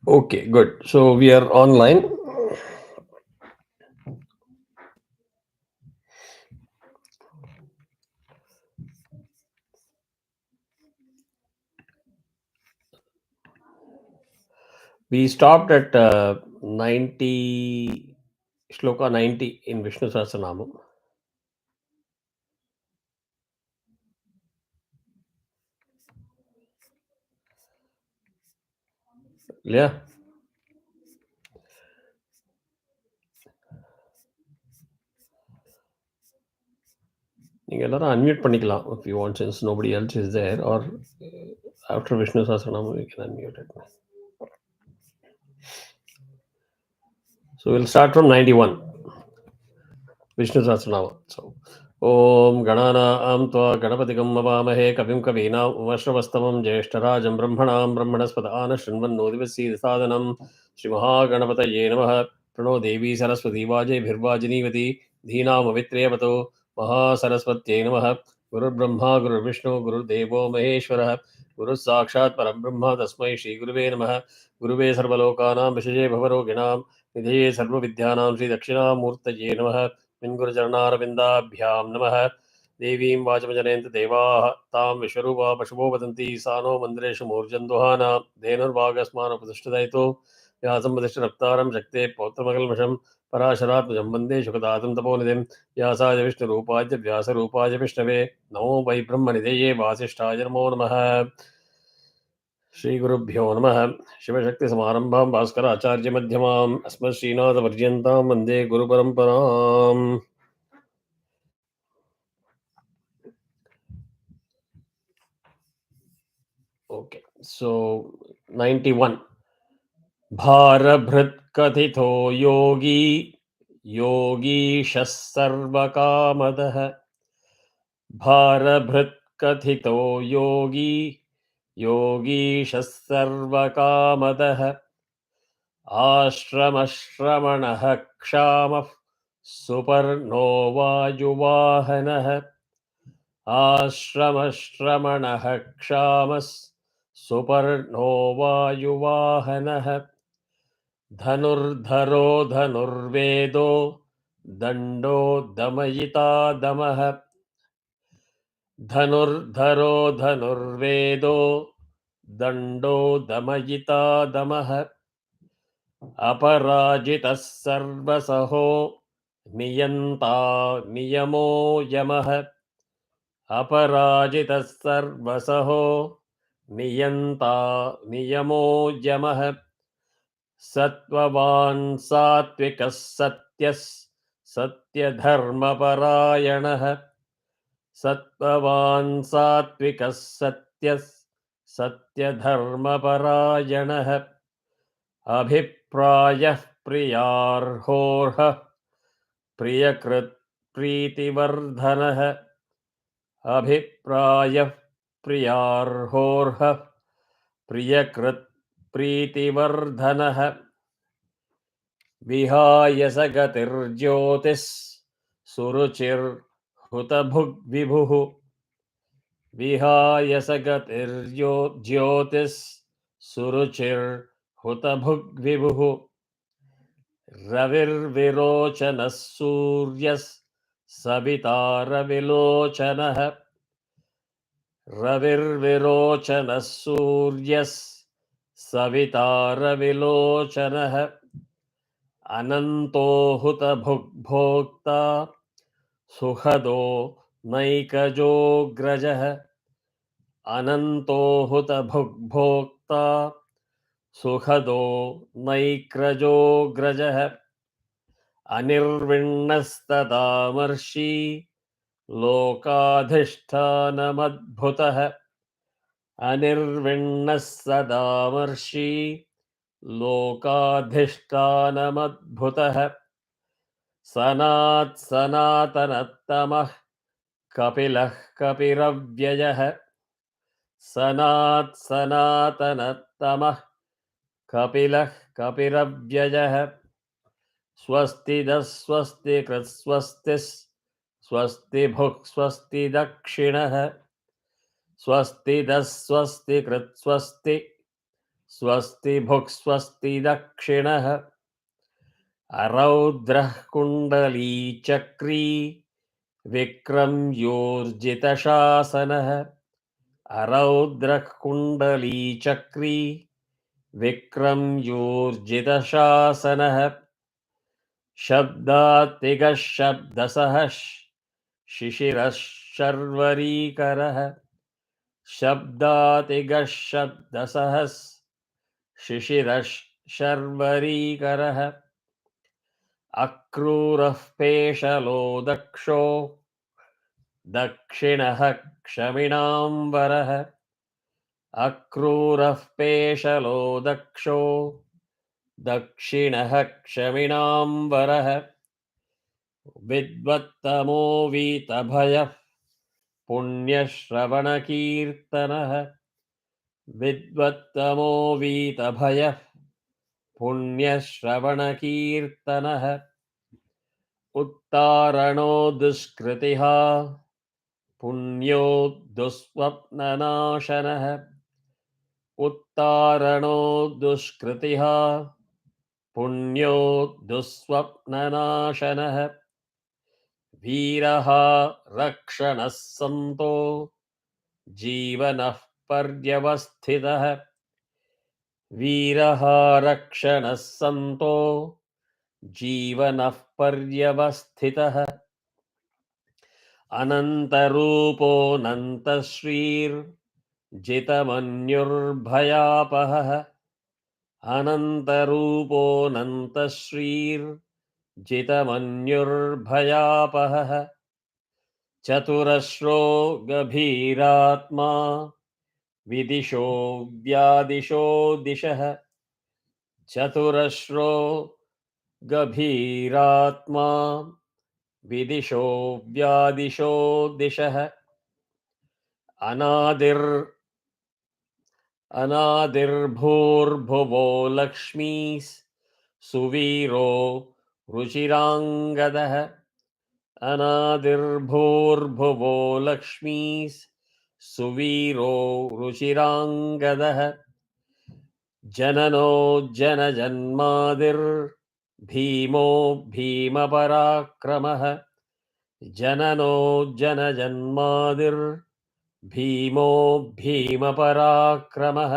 Okay, good. So we are online. We stopped at 90, Shloka 90 in Vishnu Sahasranamam. Yeah. நீங்க எல்லாரும் unmute பண்ணிக்கலாம் if you want, since nobody else is there, or after Vishnu Sahasranamam we can unmute it. So we'll start from 91. Vishnu Sahasranamam. So Om Gananam Tva Ganapatikam Avamahe Kavim Kavinam Vashravastamam Jeshtarajam Brahmanam Brahmanaspatana Shrinvannodivasi Sadanam Shri Mahaganapataye Namaha Prano Devi Saraswati Vaje Bhirvajinivati Dhinam Avitriyavato Mahasaraswatye Namaha Guru Brahma Guru Vishnu Guru Devo Maheshwara Guru Sakshat Parabrahma Tasmai Shri Guruve Namaha Guruve Sarvalokanam Vishaje Bhavaroginam Nidhaye Sarva Vidyanam Shri Dakshinamurtaye Namaha मिन्गुरुचरणारविन्दाभ्यां नमः। देवीं वाचमजनयन्त देवाः तां विश्वरूपा पशवो वदन्ति सा no मन्दिरेषु मूर्जन्दुहाना धेनुर्वागस्मानुपतिष्ठदयितो व्यासं वसिष्ठनप्तारं शक्ते पौत्रमकल्मषं पराशरात्मजं वन्दे शुकदातं तपोनिधिं व्यासाय विष्णुरूपाय व्यासरूपाय विष्णवे नमो वै ब्रह्मनिधये वासिष्ठाय नमो नमः। श्रीगुरुभ्यो नमः। शिवशक्तिसमारम्भां भास्कराचार्यमध्यमाम् अस्मत्श्रीनाथपर्यन्तां वन्दे गुरुपरम्पराम्। Okay, so 91. भारभृत् कथितो योगी योगीशः सर्वकामदः। भारभृत् कथितो योगी योगीशः सर्वकामदः। आश्रमश्रमणः क्षामः सुपर्णो वायुवाहनः। आश्रमश्रमणः क्षामः सुपर्णो वायुवाहनः। धनुर्धरो धनुर्वेदो दण्डो दमयिता दमः। धनुर्धरो धनुर्वेदो दण्डो दमयिता दमः। अपराजितः सर्वसहो नियन्ता नियमो यमः। अपराजितः सर्वसहो नियन्ता नियमो यमः। सत्त्ववान् सात्विकः सत्यः सत्यधर्मपरायणः। सत्त्ववान् सात्विकः सत्यः सत्यधर्मपरायणः। अभिप्रायः प्रियार्होर्हः प्रियकृत् प्रीतिवर्धनः। अभिप्रायः प्रियार्होर्हः प्रियकृत् प्रीतिवर्धनः। विहाय स गतिर्ज्योतिः सुरुचिर्हुतभुग्विभुः। विहाय स गतिर्ज्योतिः सुरुचिर्हुतभुग्विभुः। रविर्विरोचनः सूर्यः सविता रविलोचनः। रविर्विरोचनः सूर्यः सविता रविलोचनः। अनन्तो हुतभुग्भोक्ता सुखदो नैकजोऽग्रजः। अनन्तो हुतभुग्भोक्ता सुखदो नैक्रजोऽग्रजः। अनिर्विण्णस्तदामर्षि लोकाधिष्ठानमद्भुतः। अनिर्विण्णः सदामर्षि लोकाधिष्ठानमद्भुतः। सनातनतमः कपिलः कपिरव्ययः। सनातनतमः कपिलः कपिरव्ययः। स्वस्तिदः स्वस्तिकृत्स्वस्तिः स्वस्तिभुक् स्वस्तिदक्षिणः। स्वस्तिदः स्वस्तिकृत्स्वस्ति स्वस्ति भुक्स्वस्ति दक्षिणः अरौद्रः कुण्डली चक्री विक्रम्योर्जितशासनः अरौद्रः कुण्डली चक्री विक्रम्योर्जितशासनः शब्दातिगः शब्दसः शिशिरः शर्वरीकरः शब्दातिगः शब्दसः शिशिरः शर्वरीकरः अक्रूरः पेशलो दक्षो दक्षिणः क्षमिणाम्बरः अक्रूरः पेशलो दक्षो दक्षिणः क्षमिणाम्बरः विद्वत्तमो वीतभयः पुण्यश्रवणकीर्तनः विद्वत्तमो वीतभयः पुण्यश्रवणकीर्तनः उत्तारणो दुष्कृतिः पुण्यो दुःस्वप्ननाशनः उत्तारणो दुष्कृतिः पुण्यो दुःस्वप्ननाशनः वीरः रक्षणः सन्तो जीवनः पर्यवस्थितः वीरः रक्षणः सन्तो जीवनः पर्यवस्थितः अनन्तरूपोऽनन्तश्रीर्जितमन्युर्भयापहः अनन्तरूपोऽनन्तश्रीर्जितमन्युर्भयापहः चतुरश्रो गभीरात्मा विदिशो व्यादिशो दिशः चतुरश्रो गभीरात्मा विदिशो व्यादिशो दिशः अनादिर्भूर्भुवो लक्ष्मीः सुवीरो रुचिराङ्गदः अनादिर्भूर्भुवो लक्ष्मीः सुवीरो रुचिराङ्गदः जननो जनजन्मादिर्भीमो भीमपराक्रमः जननो जनजन्मादिर्भीमो भीमपराक्रमः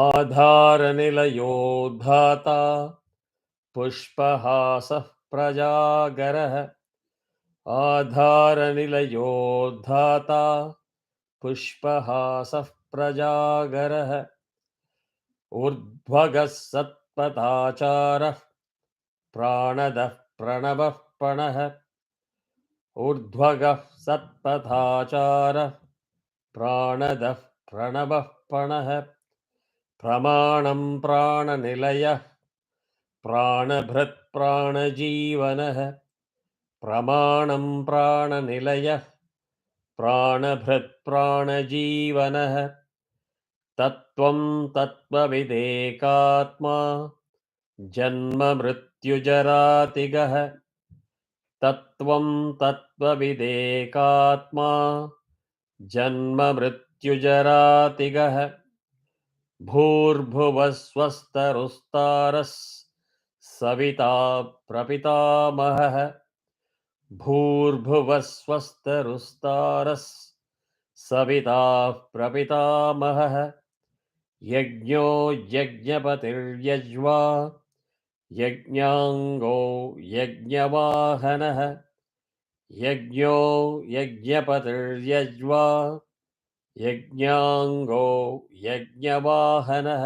आधारनिलयो धाता पुष्पहासः प्रजागरः आधारनिलयो धाता पुष्पहासः प्रजागरः ऊर्ध्वगः सत्पथाचारः प्राणदः प्रणवः पणः ऊर्ध्वगः सत्पथाचारः प्राणदः प्रणवः पणः प्रमाणं प्राणनिलयः प्राणभृत् प्राणजीवनः प्रमाणं प्राणनिलयः प्राणभृत् प्राणजीवनः तत्त्वं तत्त्वविदेकात्मा जन्ममृत्युजरातिगः तत्त्वं तत्त्वविदेकात्मा जन्ममृत्युजरातिगः भूर्भुवः स्वस्तरुस्तारः सविता प्रपितामहः भूर्भुवः स्वस्तरुस्तारः सविता प्रपितामहः यज्ञो यज्ञपतिर्यज्वा यज्ञाङ्गो यज्ञवाहनः यज्ञो यज्ञपतिर्यज्वा यज्ञाङ्गो यज्ञवाहनः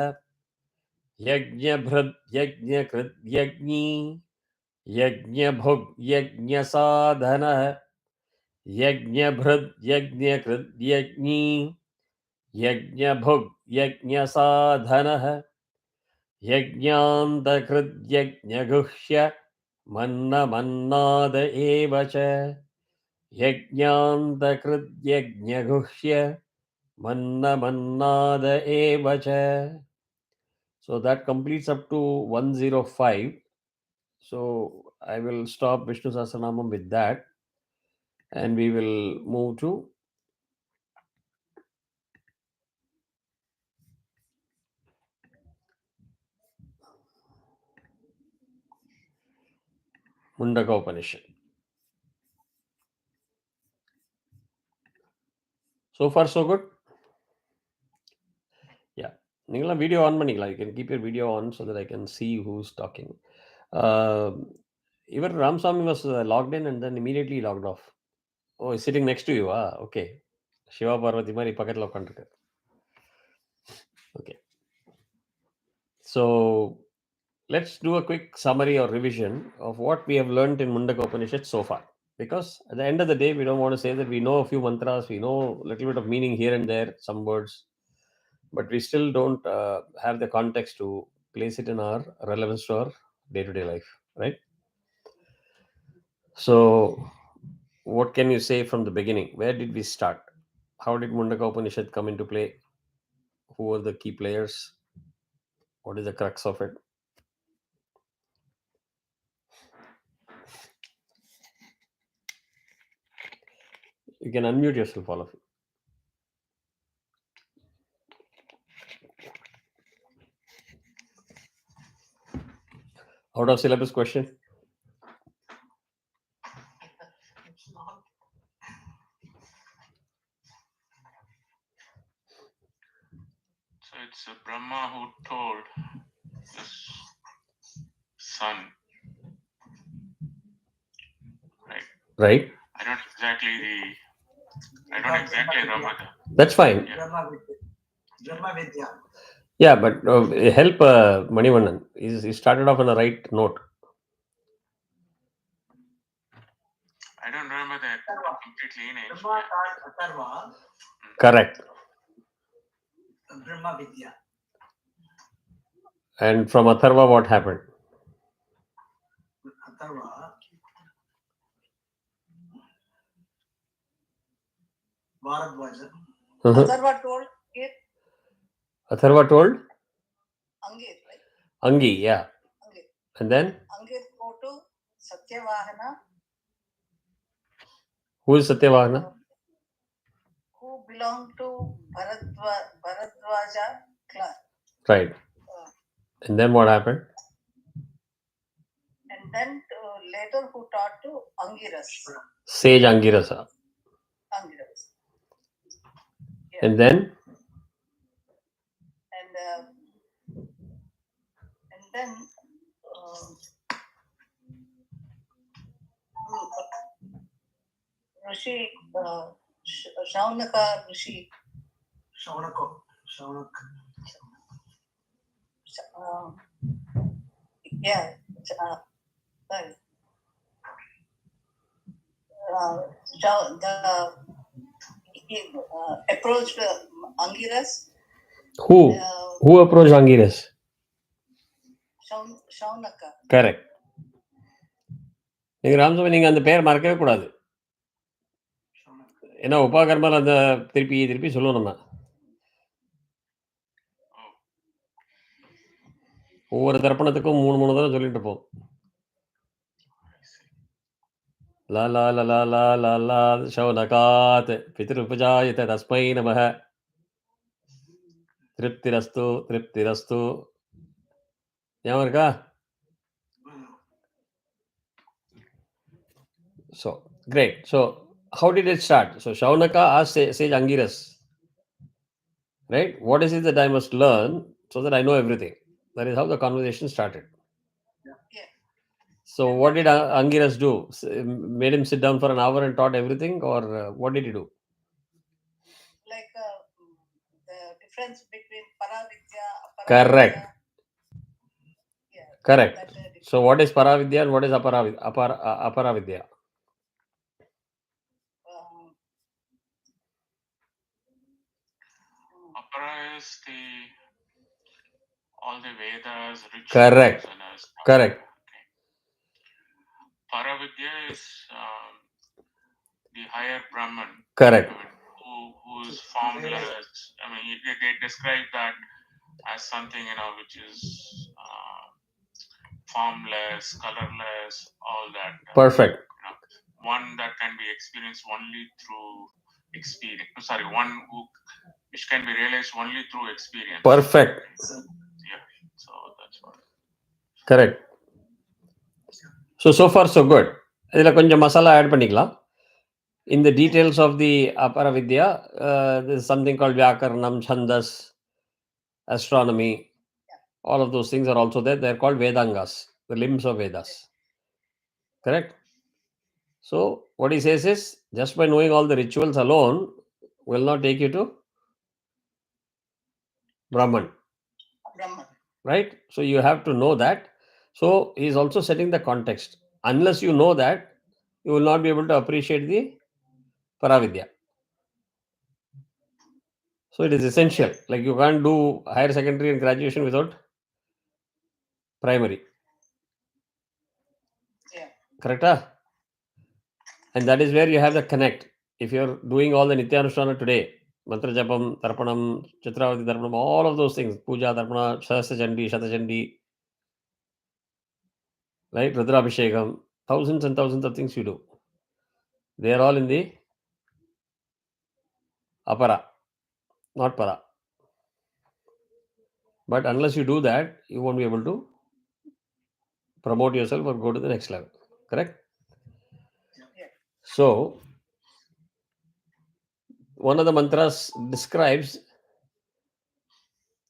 यज्ञभृद्यज्ञकृद्यज्ञी यज्ञभुग्यज्ञसाधनः यज्ञभृद्यज्ञकृद्यज्ञी यज्ञभुग्यज्ञसाधनः यज्ञान्तकृद्यज्ञगुह्य मन्नमन्नाद एव च यज्ञान्तकृद्यज्ञगुह्य मन्नमन्नाद एव च. So that completes up to 105. So I will stop Vishnu Sahasranamam with that, and we will move to Mundaka Upanishad. So far, so good? Yeah. Ningala video on manila. You can keep your video on so that I can see who's talking. Even Ramswamy was logged in and then immediately logged off. Oh, he's sitting next to you. Okay. Shiva Parvati Mari Pakatla Kandaka. Okay. So let's do a quick summary or revision of what we have learned in Mundaka Upanishad so far. Because at the end of the day, we don't want to say that we know a few mantras, we know a little bit of meaning here and there, some words, but we still don't have the context to place it in our relevance to our day-to-day life, right? So what can you say from the beginning? Where did we start? How did Mundaka Upanishad come into play? Who are the key players? What is the crux of it? You can unmute yourself, all of you. Out of syllabus question? So it's Brahma who told this son, right? Right. I don't exactly remember that. That's fine. Yeah. Yeah, but help Manivannan. He started off on the right note. I don't remember that complete lineage. Correct. Brahma Vidya. And from Atharva, what happened? Atharva. Bharadwaja. Atharva told it. Atharva told? Angir, right? Angi, yeah. Angir. And then? Angir go to Satyavahana. Who is Satyavahana? Who belonged to Bharadwaja clan. Right. And then what happened? And then later who taught to Angiras. Sage Angirasa. Angiras. Yeah. And then? And then Rishi, Shaunaka Rishi. Shaunak. Yeah. Sorry. He approached Angiras. Who approached Angiras? Shaunaka. Correct. நீங்கள் ராமசாமி நீங்கள் அந்த பேர் மறக்கவே கூடாது. ஏன்னா உபாகர்மால் அந்த திருப்பி சொல்லுவோம் நம்ம. ஒவ்வொரு தர்ப்பணத்துக்கும் 3 தடவை சொல்லிட்டு இருப்போம். லா லா லா லா லா லா லா சௌனகாத் பித்ருபஜாயத தஸ்மை நமஹ திருப்திரஸ்து ஞாபகம் இருக்கா? So great. So how did it start? So Shaunaka asked sage Angiras, right? What is it that I must learn so that I know everything? That is how the conversation started. Yeah. So what did Angiras do? Made him sit down for an hour and taught everything, or what did he do? Like the difference between Paravidya, Aparavidya. Correct. Yeah. Correct. So what is Paravidya and what is Aparavidya? Apara is all the Vedas, rituals. Correct. Correct. Okay. Paravidya is the higher Brahman. Correct. Who is formless. They describe that as something which is formless, colorless, all that. Perfect. One that can be experienced only through experience. Which can be realized only through experience. Perfect. Yeah. So that's what. Correct. So far so good. இதில் கொஞ்சம் masala add பண்ணிக்கலாம். In the details of the Apara Vidya, there's something called Vyakaranam, Chandas, astronomy. All of those things are also there. They're called Vedangas, the limbs of Vedas. Correct? So what he says is, just by knowing all the rituals alone will not take you to Brahman. Brahman. Right? So you have to know that. So he's also setting the context. Unless you know that, you will not be able to appreciate the Paravidya. So it is essential. Like you can't do higher secondary and graduation without primary. Yeah. Correct? And that is where you have the connect. If you're doing all the Nityanushtana today, Mantra Japam, Tarpanam, Chitravati Tarpanam, all of those things, Puja, Tarpana, Sahasrachandi, Shatachandi, right? Rudrabhishekam, thousands and thousands of things you do. They are all in the Apara, not Para. But unless you do that, you won't be able to promote yourself or go to the next level. Correct? Yeah. So, one of the mantras describes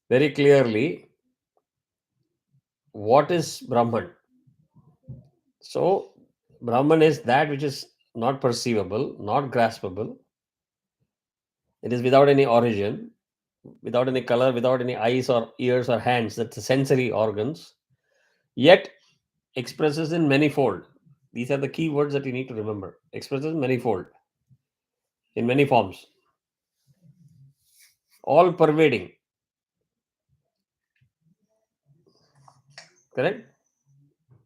very clearly what is Brahman. So, Brahman is that which is not perceivable, not graspable. It is without any origin, without any color, without any eyes or ears or hands. That's the sensory organs. Yet, expresses in manifold. These are the key words that you need to remember. Expresses in manifold, in many forms. All pervading. Correct?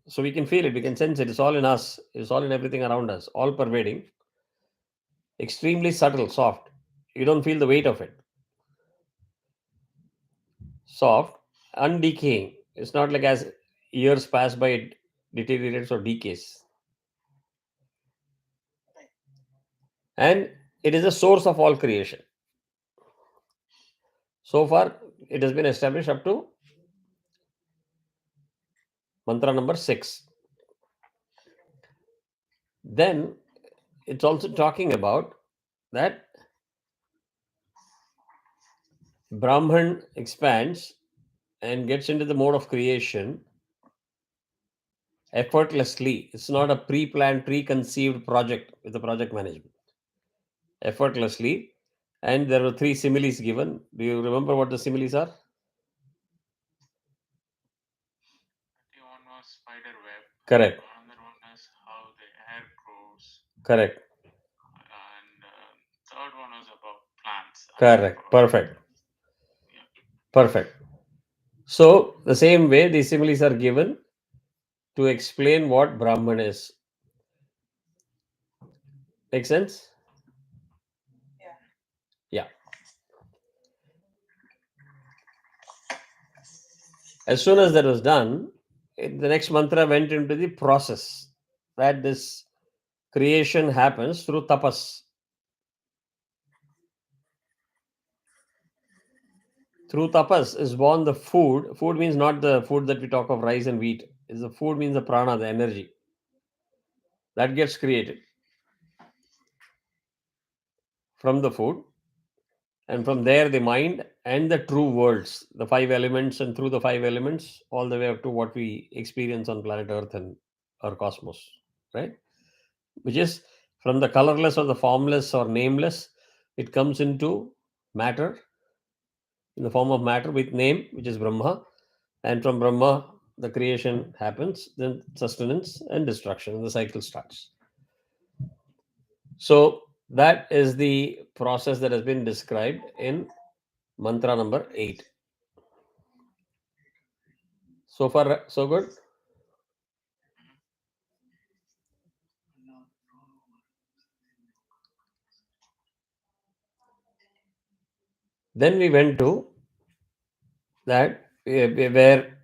So we can feel it, we can sense it. It's all in us, it's all in everything around us, all pervading, extremely subtle, soft. You don't feel the weight of it. Soft, undecaying. It's not like as years pass by, it deteriorates or decays. And it is the source of all creation. So far, it has been established up to mantra number 6. Then it's also talking about that Brahman expands and gets into the mode of creation effortlessly. It's not a pre-planned, preconceived project with the project management. Effortlessly. And there were 3 similes given. Do you remember what the similes are? One was spider web. Correct. Another one is how the hair grows. Correct. And third one was about plants. Correct. Perfect. Yeah. Perfect. So the same way, these similes are given to explain what Brahman is. Make sense? Yeah. Yeah. As soon as that was done, the next mantra went into the process that this creation happens through tapas. Through tapas is born the food. Food means not the food that we talk of, rice and wheat. Is the food means the prana, the energy that gets created from the food. And from there, the mind and the true worlds, the 5 elements, and through the 5 elements, all the way up to what we experience on planet Earth and our cosmos, right? Which is from the colorless or the formless or nameless, it comes into matter, in the form of matter with name, which is Brahma. And from Brahma, the creation happens, then sustenance and destruction, and the cycle starts. So that is the process that has been described in mantra number 8. So far, so good? Then we went to that where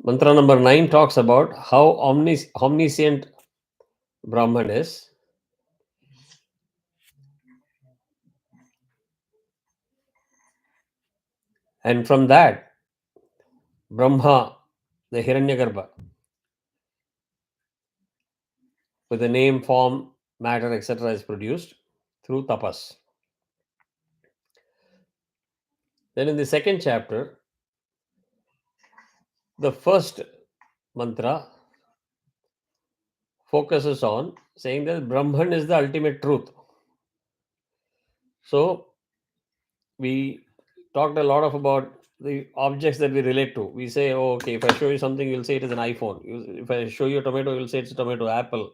mantra number 9 talks about how omniscient Brahman is. And from that, Brahma, the Hiranyagarbha, with the name, form, matter, etc. is produced through tapas. Then in the second chapter, the first mantra focuses on saying that Brahman is the ultimate truth. So we talked a lot about the objects that we relate to. We say, oh, okay, if I show you something, you'll say it is an iPhone. If I show you a tomato, you'll say it's a tomato, apple.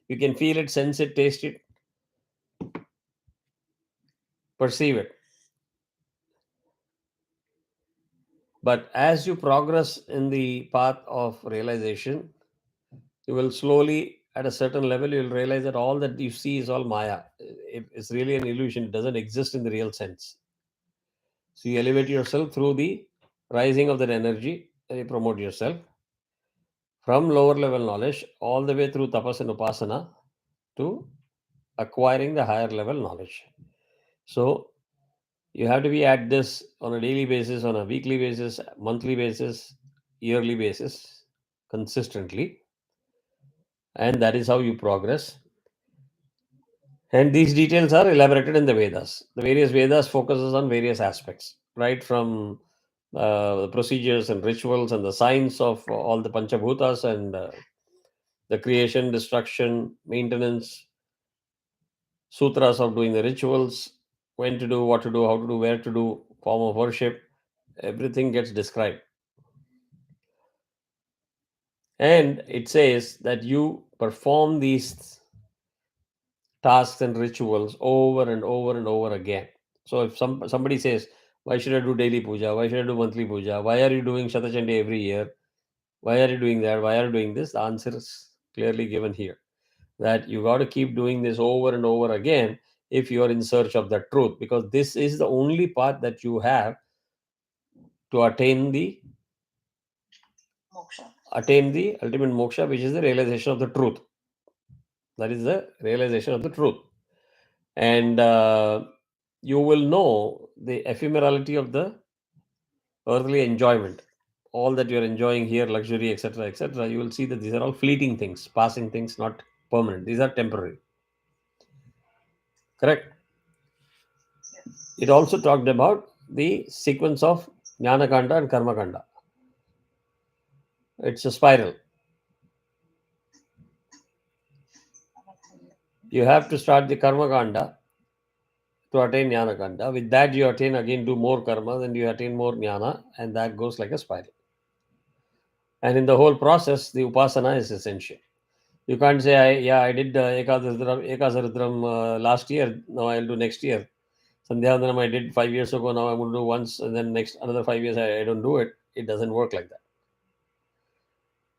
You can feel it, sense it, taste it, perceive it. But as you progress in the path of realization, you will slowly, at a certain level, you will realize that all that you see is all Maya. It's really an illusion. It doesn't exist in the real sense. So you elevate yourself through the rising of that energy and you promote yourself from lower level knowledge all the way through tapas and upasana to acquiring the higher level knowledge. So you have to be at this on a daily basis, on a weekly basis, monthly basis, yearly basis, consistently. And that is how you progress. And these details are elaborated in the Vedas. The various Vedas focuses on various aspects, right from the procedures and rituals and the science of all the Panchabhutas and the creation, destruction, maintenance, sutras of doing the rituals, when to do, what to do, how to do, where to do, form of worship, everything gets described. And it says that you perform these tasks and rituals over and over and over again. So if somebody says, why should I do daily puja? Why should I do monthly puja? Why are you doing Shatachandi every year? Why are you doing that? Why are you doing this? The answer is clearly given here. That you got to keep doing this over and over again if you are in search of the truth, because this is the only path that you have to attain the Moksha. ultimate moksha, which is the realization of the truth. That is the realization of the truth. And you will know the ephemerality of the earthly enjoyment. All that you're enjoying here, luxury, etc., you will see that these are all fleeting things, passing things, not permanent. These are temporary. Correct? Yes. It also talked about the sequence of Jnana Kanda and Karma Kanda. It's a spiral. You have to start the Karma Kanda to attain Jnana Kanda. With that, you attain again, do more karma, then you attain more Jnana, and that goes like a spiral. And in the whole process, the Upasana is essential. You can't say, I did Ekasarudram last year, now I'll do next year. Sandhyavandanam I did 5 years ago, now I'm going to do once, and then next another 5 years I don't do it. It doesn't work like that.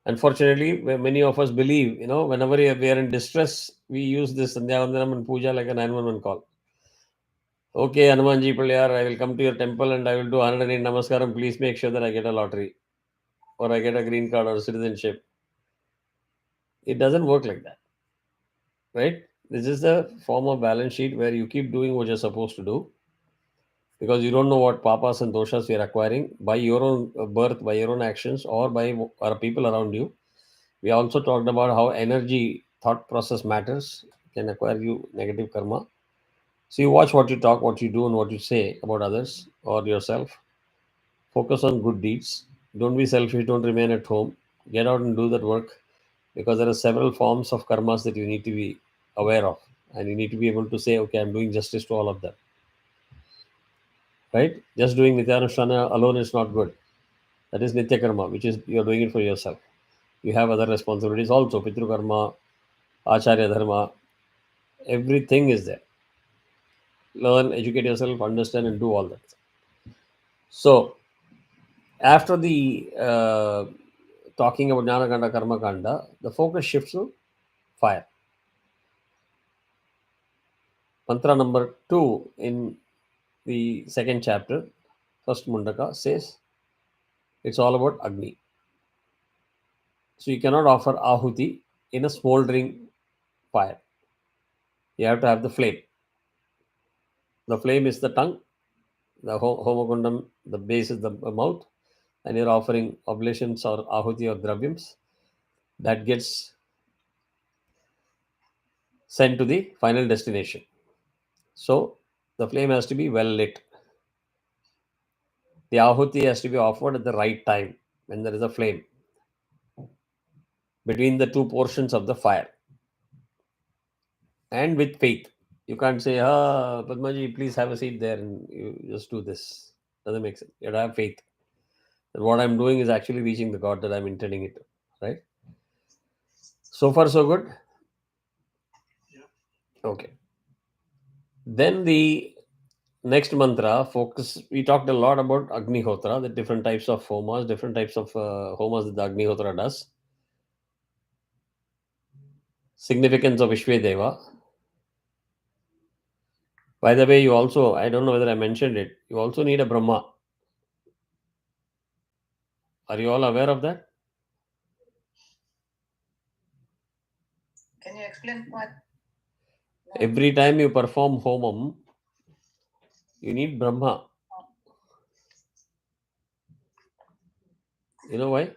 Unfortunately, many of us believe, whenever we are in distress, we use this Sandhyavandanam and puja like a 911 call. Okay, Hanumanji Pillayar, I will come to your temple and I will do 108 namaskaram. Please make sure that I get a lottery or I get a green card or citizenship. It doesn't work like that, right? This is the form of balance sheet where you keep doing what you're supposed to do because you don't know what papas and doshas you're acquiring by your own birth, by your own actions, or by people around you. We also talked about how energy, thought process matters, can acquire you negative karma. So you watch what you talk, what you do, and what you say about others or yourself. Focus on good deeds. Don't be selfish. Don't remain at home. Get out and do that work because there are several forms of karmas that you need to be aware of. And you need to be able to say, okay, I'm doing justice to all of them. Right? Just doing Nityanushtana alone is not good. That is Nitya Karma, which is you're doing it for yourself. You have other responsibilities also. Pitru Karma, Acharya Dharma, everything is there. Learn, educate yourself, understand, and do all that. So, after the talking about Jnana Kanda, Karma Kanda, the focus shifts to fire. Mantra number 2 in the second chapter, first Mundaka, says it's all about Agni. So you cannot offer Ahuti in a smoldering fire. You have to have the flame. The flame is the tongue, the Homagundam, the base is the mouth, and you're offering oblations or Ahuti or Dravyams. That gets sent to the final destination. So the flame has to be well lit. The ahuti has to be offered at the right time when there is a flame between the two portions of the fire, and with faith. You can't say, Padmaji, please have a seat there and you just do this. Doesn't make sense. You have to have faith that what I'm doing is actually reaching the God that I'm intending it to. Right? So far, so good? Okay. Then the next mantra focus. We talked a lot about Agnihotra, the different types of homas, different types of homas that the Agnihotra does. Significance of Vishvedeva. By the way, you also, I don't know whether I mentioned it, you also need a Brahma. Are you all aware of that? Can you explain what? No. Every time you perform homam, you need Brahma. You know why?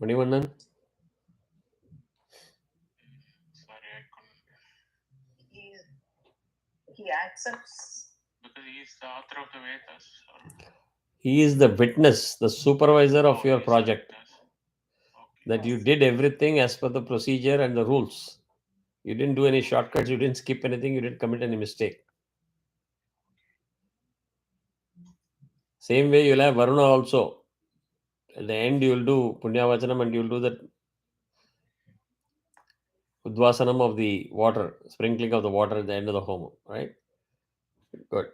Manivannan? Sorry, I couldn't. He accepts. Because he is the author of the Vedas. Or... He is the witness, the supervisor of your he is the project. witness. Okay. That you did everything as per the procedure and the rules. You didn't do any shortcuts, you didn't skip anything, you didn't commit any mistake. Same way you'll have Varuna also. At the end you'll do Punyavachanam and you'll do the Udvasanam of the water, sprinkling of the water at the end of the home, right? Good.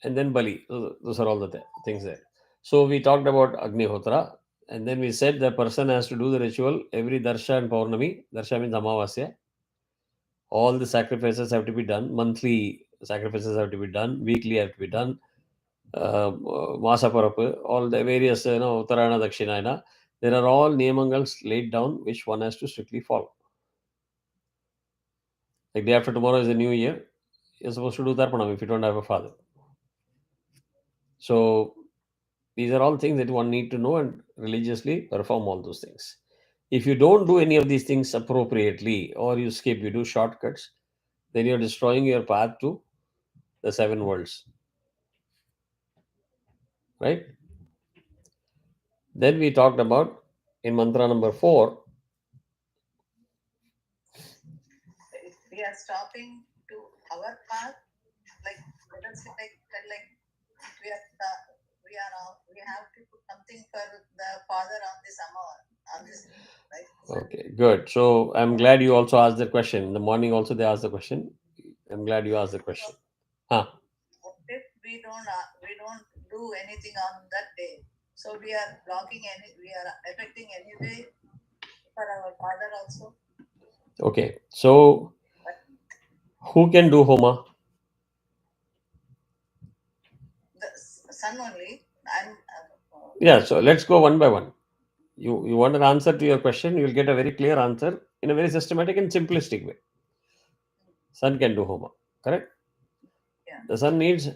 And then Bali. Those are all the things there. So we talked about Agnihotra, and then we said the person has to do the ritual every Darsha and Paurnami. Darsha means Amavasya. All the sacrifices have to be done. Monthly sacrifices have to be done. Weekly have to be done. Masaparapu, all the various, Uttarayana, Dakshinayana. There are all niyamangals laid down which one has to strictly follow. Like day after tomorrow is a new year. You're supposed to do Tarpanam if you don't have a father. So these are all things that one need to know and religiously perform all those things. If you don't do any of these things appropriately or you skip, you do shortcuts, then you're destroying your path to the seven worlds. Right? Then we talked about in mantra number 4. If we are stopping to our path, like let us say like we have to put something for the father on this right? Okay, good. So I'm glad you also asked the question. In the morning also they asked the question. I'm glad you asked the question. What if we don't do anything on that day? So we are we are affecting anyway for our father also. Okay, so who can do homa? The son only. Yeah, so let's go one by one. You want an answer to your question, you will get a very clear answer in a very systematic and simplistic way. Son can do homa, correct? Yeah. The son needs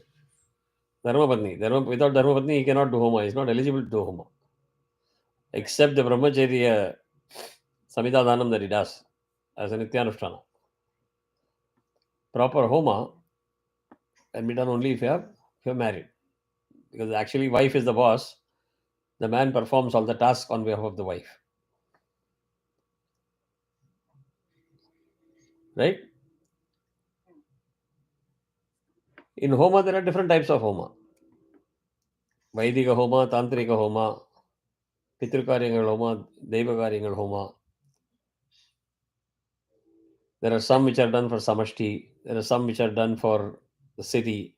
Dharmapatni. Without Dharmapatni, he cannot do homa. He is not eligible to do homa. Except the Brahmacharya Samhita Dhanam that he does as a Nityanushtana. Proper homa can be done only if you're married. Because actually wife is the boss. The man performs all the tasks on behalf of the wife. Right? In homa, there are different types of homa. Vaidika homa, Tantrika homa, Pitrukaryangal homa, Devakaryangal homa. There are some which are done for Samashti. There are some which are done for the city.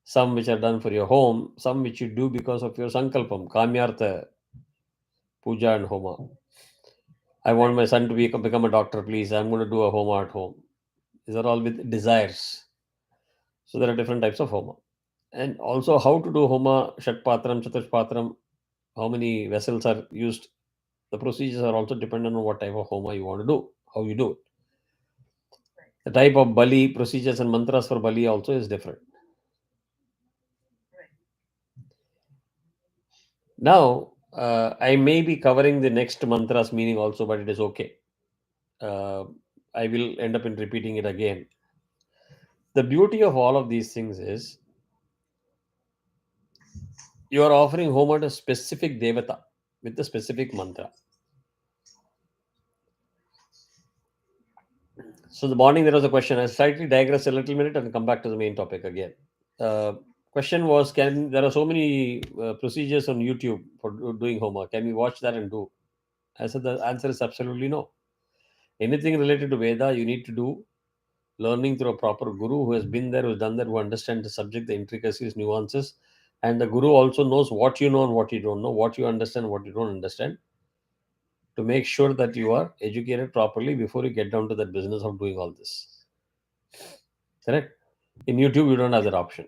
Some which are done for your home. Some which you do because of your sankalpam, Kamyartha, puja and homa. I want my son to become a doctor, please. I'm going to do a homa at home. These are all with desires. So there are different types of homa. And also how to do homa, Shatpatram, Chatushpatram, how many vessels are used. The procedures are also dependent on what type of homa you want to do, how you do it. The type of bali, procedures and mantras for bali also is different. Now, I may be covering the next mantra's meaning also, but it is okay. I will end up in repeating it again. The beauty of all of these things is you are offering homa to a specific devata with a specific mantra. So the morning there was a question. I slightly digress a little minute and come back to the main topic again. Question was, there are so many procedures on YouTube for doing homa. Can we watch that and do? I said the answer is absolutely no. Anything related to Veda, you need to do learning through a proper guru who has been there, who has done that, who understands the subject, the intricacies, nuances. And the guru also knows what you know and what you don't know, what you understand, what you don't understand, to make sure that you are educated properly before you get down to that business of doing all this. Correct? In YouTube, you don't have that option.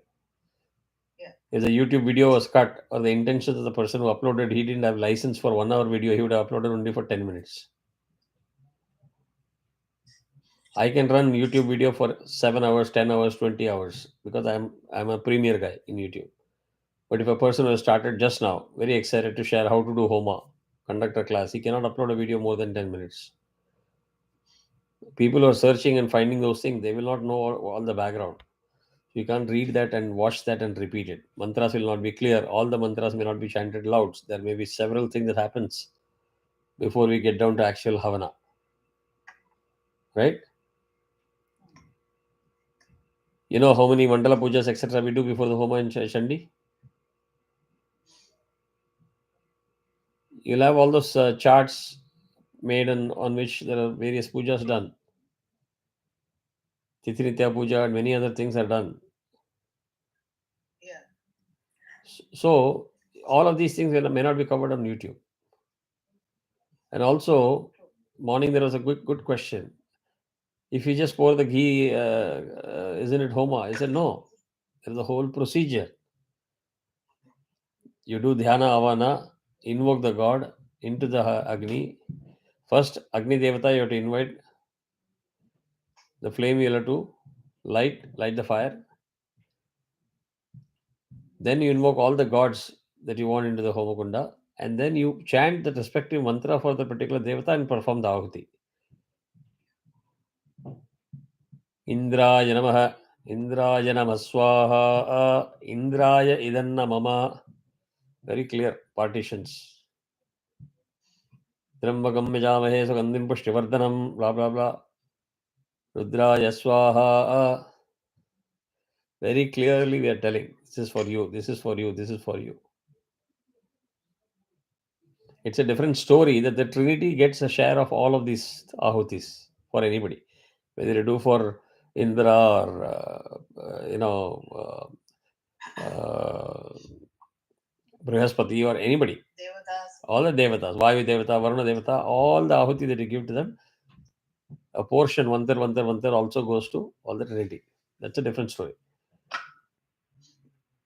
Yeah. If the YouTube video was cut or the intentions of the person who uploaded, he didn't have license for 1 hour video, he would have uploaded only for 10 minutes. I can run YouTube video for 7 hours, 10 hours, 20 hours because I'm a premier guy in YouTube. But if a person who has started just now, very excited to share how to do homa, conduct a class, he cannot upload a video more than 10 minutes. People who are searching and finding those things, they will not know all the background. You can't read that and watch that and repeat it. Mantras will not be clear. All the mantras may not be chanted loud. There may be several things that happens before we get down to actual havana. Right? You know how many mandala pujas, etc. we do before the homa and shandi? You'll have all those charts made on which there are various pujas done. Tithinitya puja and many other things are done. Yeah. So all of these things may not be covered on YouTube. And also, morning there was a good question. If you just pour the ghee, isn't it homa? I said no. There's a whole procedure. You do dhyana avana, invoke the god into the Agni. First, Agni Devata you have to invite. The flame you have to light the fire. Then you invoke all the gods that you want into the Homakunda. And then you chant the respective mantra for the particular Devata and perform the ahuti. Indraya Namaha, Indraya Namaswaha, Indraya Idanna Mama. Very clear partitions. Trambakam Yajamahe Sugandhim Pushtivardhanam, blah blah blah. Rudraya Swaha. Very clearly we are telling, this is for you, this is for you, this is for you. It's a different story that the Trinity gets a share of all of these ahutis for anybody. Whether you do for Indra or, Brihaspati or anybody. Devatas. All the Devatas, Vayu Devata, Varuna Devata, all the ahuti that you give to them, a portion, one-third also goes to all the Trinity. That's a different story.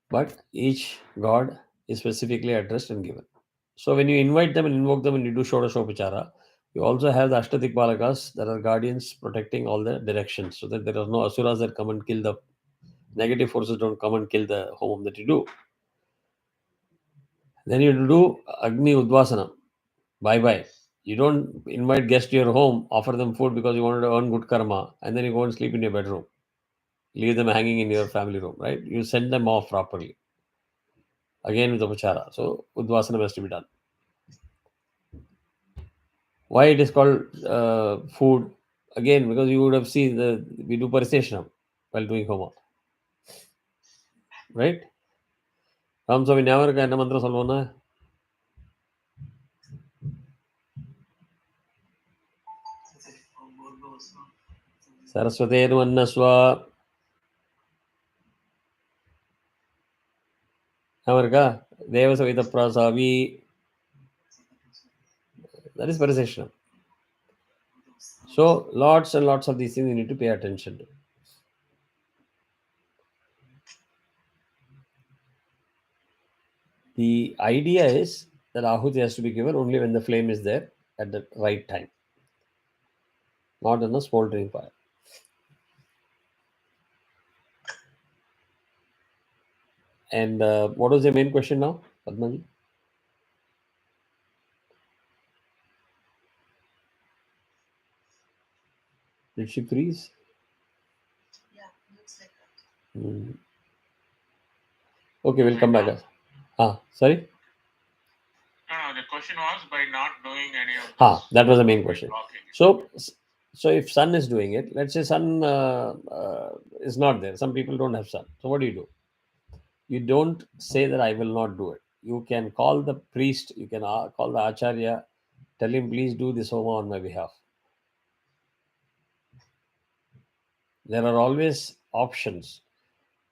But each god is specifically addressed and given. So when you invite them and invoke them and you do Shodashopachara, you also have the Ashtadikpalakas that are guardians protecting all the directions so that there are no asuras that come and kill the negative forces, don't come and kill the homam that you do. Then you do Agni Udvasanam. Bye. You don't invite guests to your home, offer them food because you wanted to earn good karma, and then you go and sleep in your bedroom. Leave them hanging in your family room, right? You send them off properly. Again with Upachara. So Udvasanam has to be done. Why it is called food? Again, because you would have seen we do Pariseshanam while doing Homa. Right? Ramswami ஞாபகம் என்ன மந்திரம் சொல்லுவோம்னா சரஸ்வதேர் வன்னஸ்வா ஞாபகம் இருக்கா தேவசவித பிராசாவி. That is Pariseshanam. So lots and lots of these things you need to pay attention to. The idea is that Ahuti has to be given only when the flame is there at the right time, not in a smoldering fire. And what was your main question now, Padmaji? Did she freeze? Yeah, looks like that. Okay, we'll come back. Sorry? No, the question was by not doing any of this. That was the main question. Blocking it. So if sun is doing it, let's say sun is not there. Some people don't have sun. So what do? You don't say that I will not do it. You can call the priest, you can call the acharya, tell him, please do this homa on my behalf. There are always options.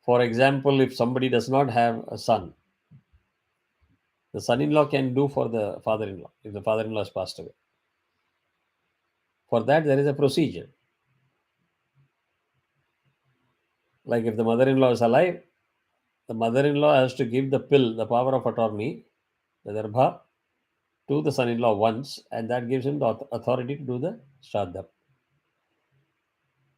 For example, if somebody does not have a son, the son-in-law can do for the father-in-law if the father-in-law has passed away. For that, there is a procedure. Like if the mother-in-law is alive, the mother-in-law has to give the pill, the power of attorney, the darbha, to the son-in-law once, and that gives him the authority to do the shraddha.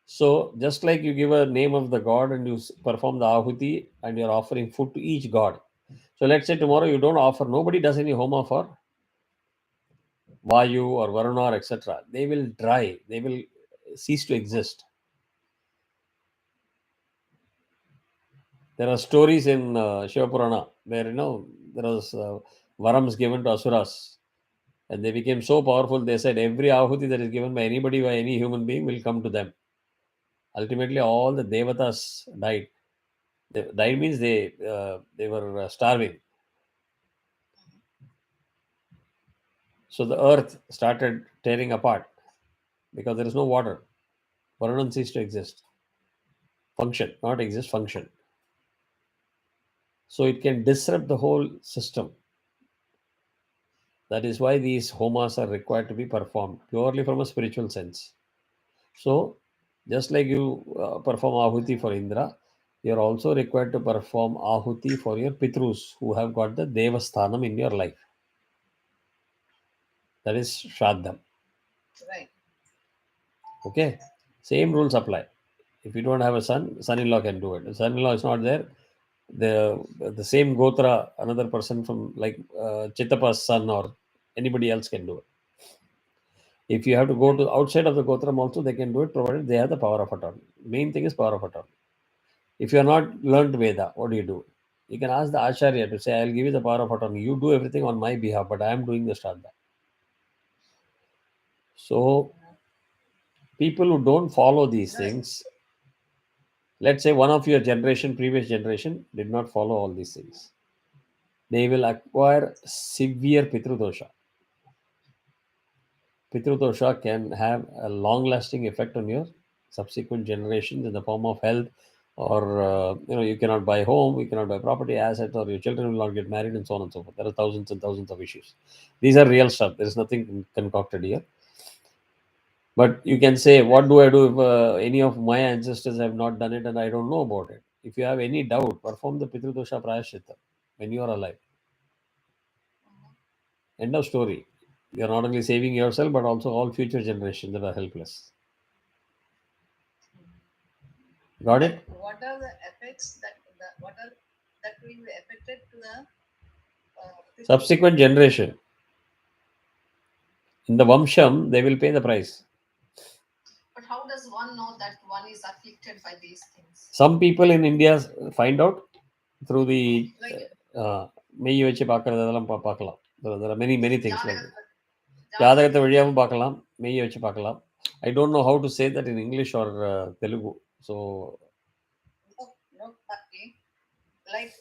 So just like you give a name of the god and you perform the ahuti and you're offering food to each god. So let's say tomorrow you don't offer, nobody does any homa for Vayu or Varuna or etc. They will dry, they will cease to exist. There are stories in Shiva Purana where there was varams given to asuras and they became so powerful. They said every ahuti that is given by anybody, by any human being, will come to them. Ultimately, all the devatas died. They died means they were starving. So the earth started tearing apart because there is no water. Varuna ceased to exist. Function, not exist, function. So it can disrupt the whole system. That is why these homas are required to be performed purely from a spiritual sense. So, just like you perform ahuti for Indra, you are also required to perform ahuti for your pitrus who have got the devasthanam in your life. That is shraddham. Right. Okay, same rules apply. If you don't have a son, son-in-law can do it. If son-in-law is not there, the same gotra, another person from like Chittapa's son or anybody else can do it. If you have to go to outside of the gotram also, they can do it provided they have the power of attorney. Main thing is power of attorney. If you are not learned Veda, what do? You can ask the acharya to say, I'll give you the power of attorney. You do everything on my behalf, but I am doing the shraddha. So people who don't follow these things, let's say one of your generation, previous generation, did not follow all these things. They will acquire severe pitrudosha. Pitrudosha can have a long-lasting effect on your subsequent generations in the form of health, or you cannot buy home, you cannot buy property, assets, or your children will not get married, and so on and so forth. There are thousands and thousands of issues. These are real stuff. There is nothing concocted here. But you can say, what do I do if any of my ancestors have not done it and I don't know about it? If you have any doubt, perform the Pitrudosha Prayaschitta when you are alive. End of story. You are not only saving yourself, but also all future generations that are helpless. Got it? What are the effects that will be affected to the Subsequent generation. In the Vamsham, they will pay the price. But how does one know that one is afflicted by these things? Some people in India find out through the மெய் வச்சு பார்க்கறது அதெல்லாம் பார்க்கலாம். There are many things like that. ஜாதகத்தை வழியாகவும் பார்க்கலாம், மெய் வச்சு பார்க்கலாம். I don't know how to say that in English or Telugu. So no, like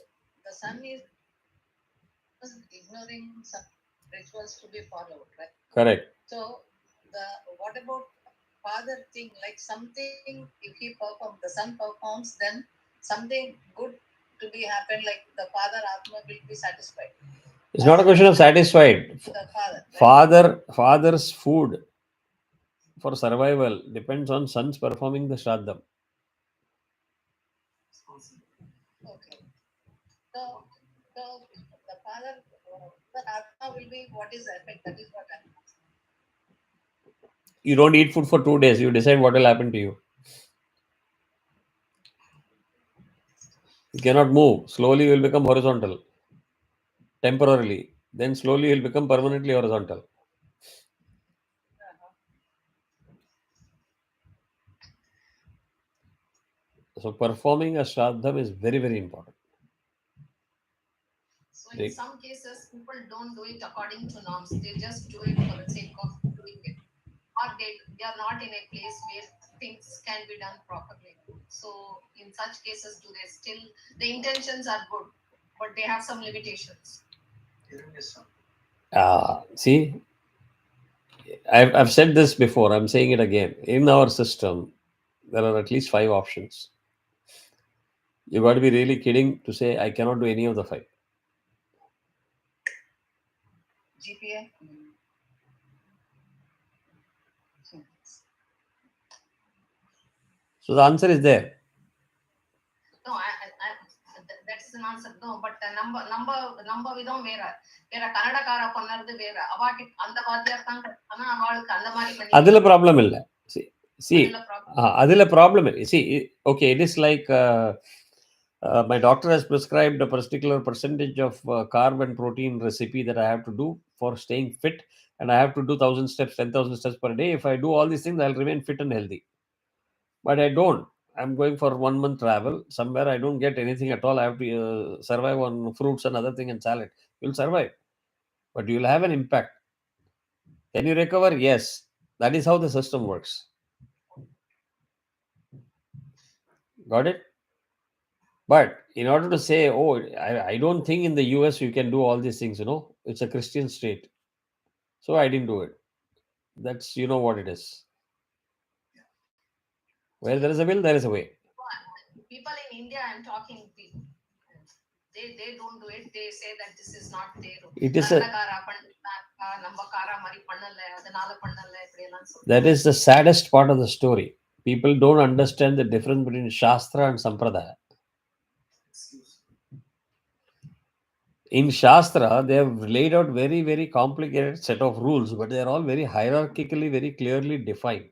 the sun is ignoring some rituals to be followed, right? Correct. So what about father thing? Like something, if he performs, the son performs, then something good to be happen, like the father atma will be satisfied. It's not a question of satisfied. The father, right? Father's food for survival depends on sons performing the shraddham. Okay. So the father, the atma will be what is the effect? That is what I'm asking. You don't eat food for 2 days. You decide what will happen to you. You cannot move. Slowly you will become horizontal. Temporarily. Then slowly you will become permanently horizontal. So performing a Shraddham is very, very important. So in some cases, people don't do it according to norms. They just do it for the sake of doing it. Or they are not in a place where things can be done properly. So in such cases, do they still, the intentions are good, but they have some limitations. See, I've said this before, I'm saying it again. In our system, there are at least 5 options. You got to be really kidding to say, I cannot do any of the 5. GPA. So the answer is there. No, that's an answer. No, but the number vidam vera Kannada kara pannardu vera avaki andha vaadiyar thaan ana avalukku andha mari panni Adila problem illa. See, adila problem. See, okay, it is like my doctor has prescribed a particular percentage of carb and protein recipe that I have to do for staying fit, and I have to do 1,000 steps, 10,000 steps per day. If I do all these things, I'll remain fit and healthy. But I don't. I'm going for 1 month travel somewhere. I don't get anything at all. I have to survive on fruits and other thing and salad. You'll survive, but you'll have an impact. Can you recover? Yes. That is how the system works. Got it? But in order to say, oh, I don't think in the US you can do all these things, it's a Christian state. So I didn't do it. That's, what it is. Where there is a will, there is a way. People in India, I'm talking, they don't do it. They say that this is not their. It is that is the saddest part of the story. People don't understand the difference between Shastra and Sampradaya. In Shastra, they have laid out very, very complicated set of rules, but they are all very hierarchically, very clearly defined.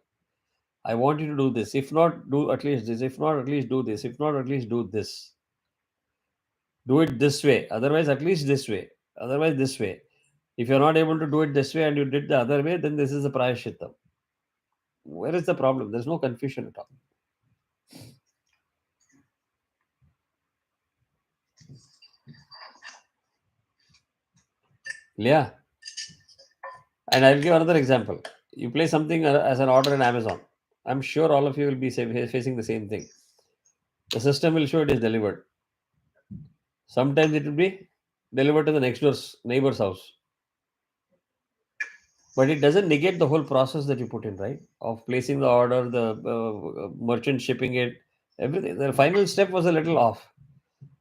I want you to do this. If not, do at least this. If not, at least do this. If not, at least do this. Do it this way. Otherwise, at least this way. Otherwise, this way. If you're not able to do it this way and you did the other way, then this is a prayashittam. Where is the problem? There's no confusion at all. Yeah. And I'll give another example. You place something as an order in Amazon. I'm sure all of you will be facing the same thing. The system will show it is delivered. Sometimes it will be delivered to the next door's neighbor's house. But it doesn't negate the whole process that you put in, right? Of placing the order, the merchant shipping it, everything. The final step was a little off.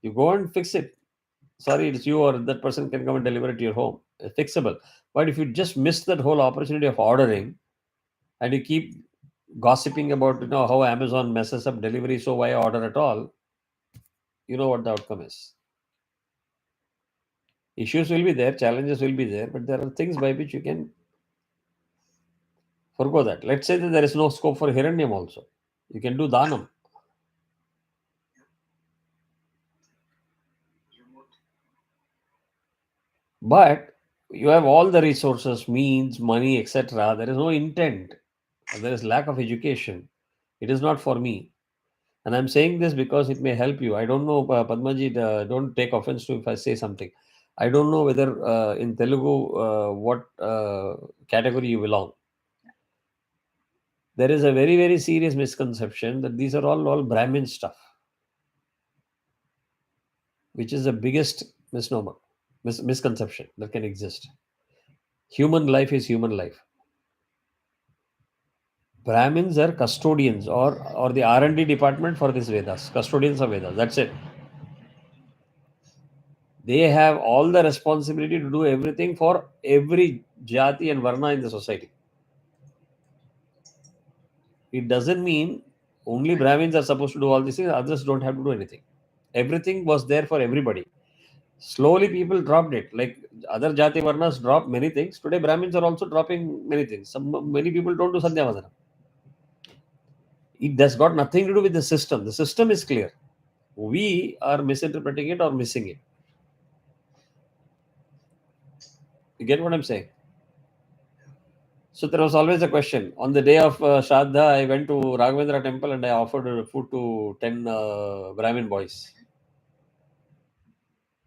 You go and fix it. Sorry, it's you or that person can come and deliver it to your home. It's fixable. But if you just miss that whole opportunity of ordering and you keep gossiping about how Amazon messes up delivery, so why order at all? You know what the outcome is. Issues will be there, challenges will be there, but there are things by which you can forgo that. Let's say that there is no scope for Hiranyam also. You can do Danam. But you have all the resources, means, money, etc. There is no intent. There is lack of education. It is not for me. And I'm saying this because it may help you. I don't know, Padmaji, don't take offense to if I say something. I don't know whether in Telugu, what category you belong. There is a very, very serious misconception that these are all Brahmin stuff, which is the biggest misnomer, misconception that can exist. Human life is human life. Brahmins are custodians or the R&D department for these Vedas, custodians of Vedas. That's it. They have all the responsibility to do everything for every jati and varna in the society. It doesn't mean only Brahmins are supposed to do all these things, others don't have to do anything. Everything was there for everybody. Slowly people dropped it. Like other jati varnas dropped many things. Today Brahmins are also dropping many things. Many people don't do Sandhyavadana. It has got nothing to do with the system. The system is clear. We are misinterpreting it or missing it. You get what I'm saying? So there was always a question. On the day of Shraddha, I went to Raghavendra temple and I offered food to 10 Brahmin boys.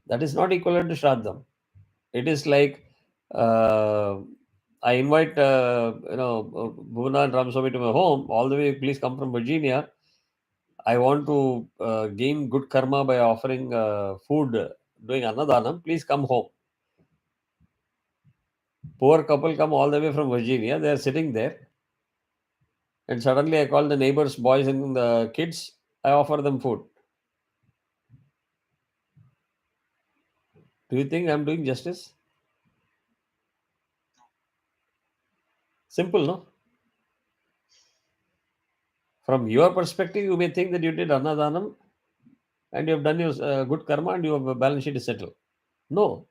That is not equivalent to Shraddham. It is like I invite Bhuvana and Ramaswamy to my home all the way. Please come from Virginia. I want to gain good karma by offering food, doing Annadanam. Please come home. Poor couple come all the way from Virginia. They are sitting there. And suddenly I call the neighbors, boys and the kids. I offer them food. Do you think I'm doing justice? Simple, no? From your perspective, you may think that you did Annadanam and you have done your good karma and your balance sheet is settled. No.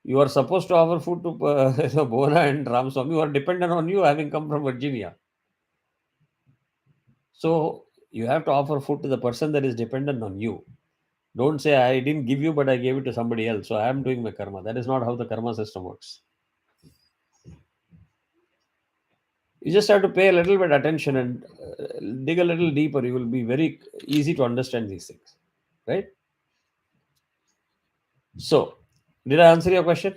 You are supposed to offer food to Bona and Ramaswamy who are dependent on you having come from Virginia. So you have to offer food to the person that is dependent on you. Don't say, I didn't give you, but I gave it to somebody else. So I am doing my karma. That is not how the karma system works. You just have to pay a little bit attention and dig a little deeper. You will be very easy to understand these things. Right? So, did I answer your question?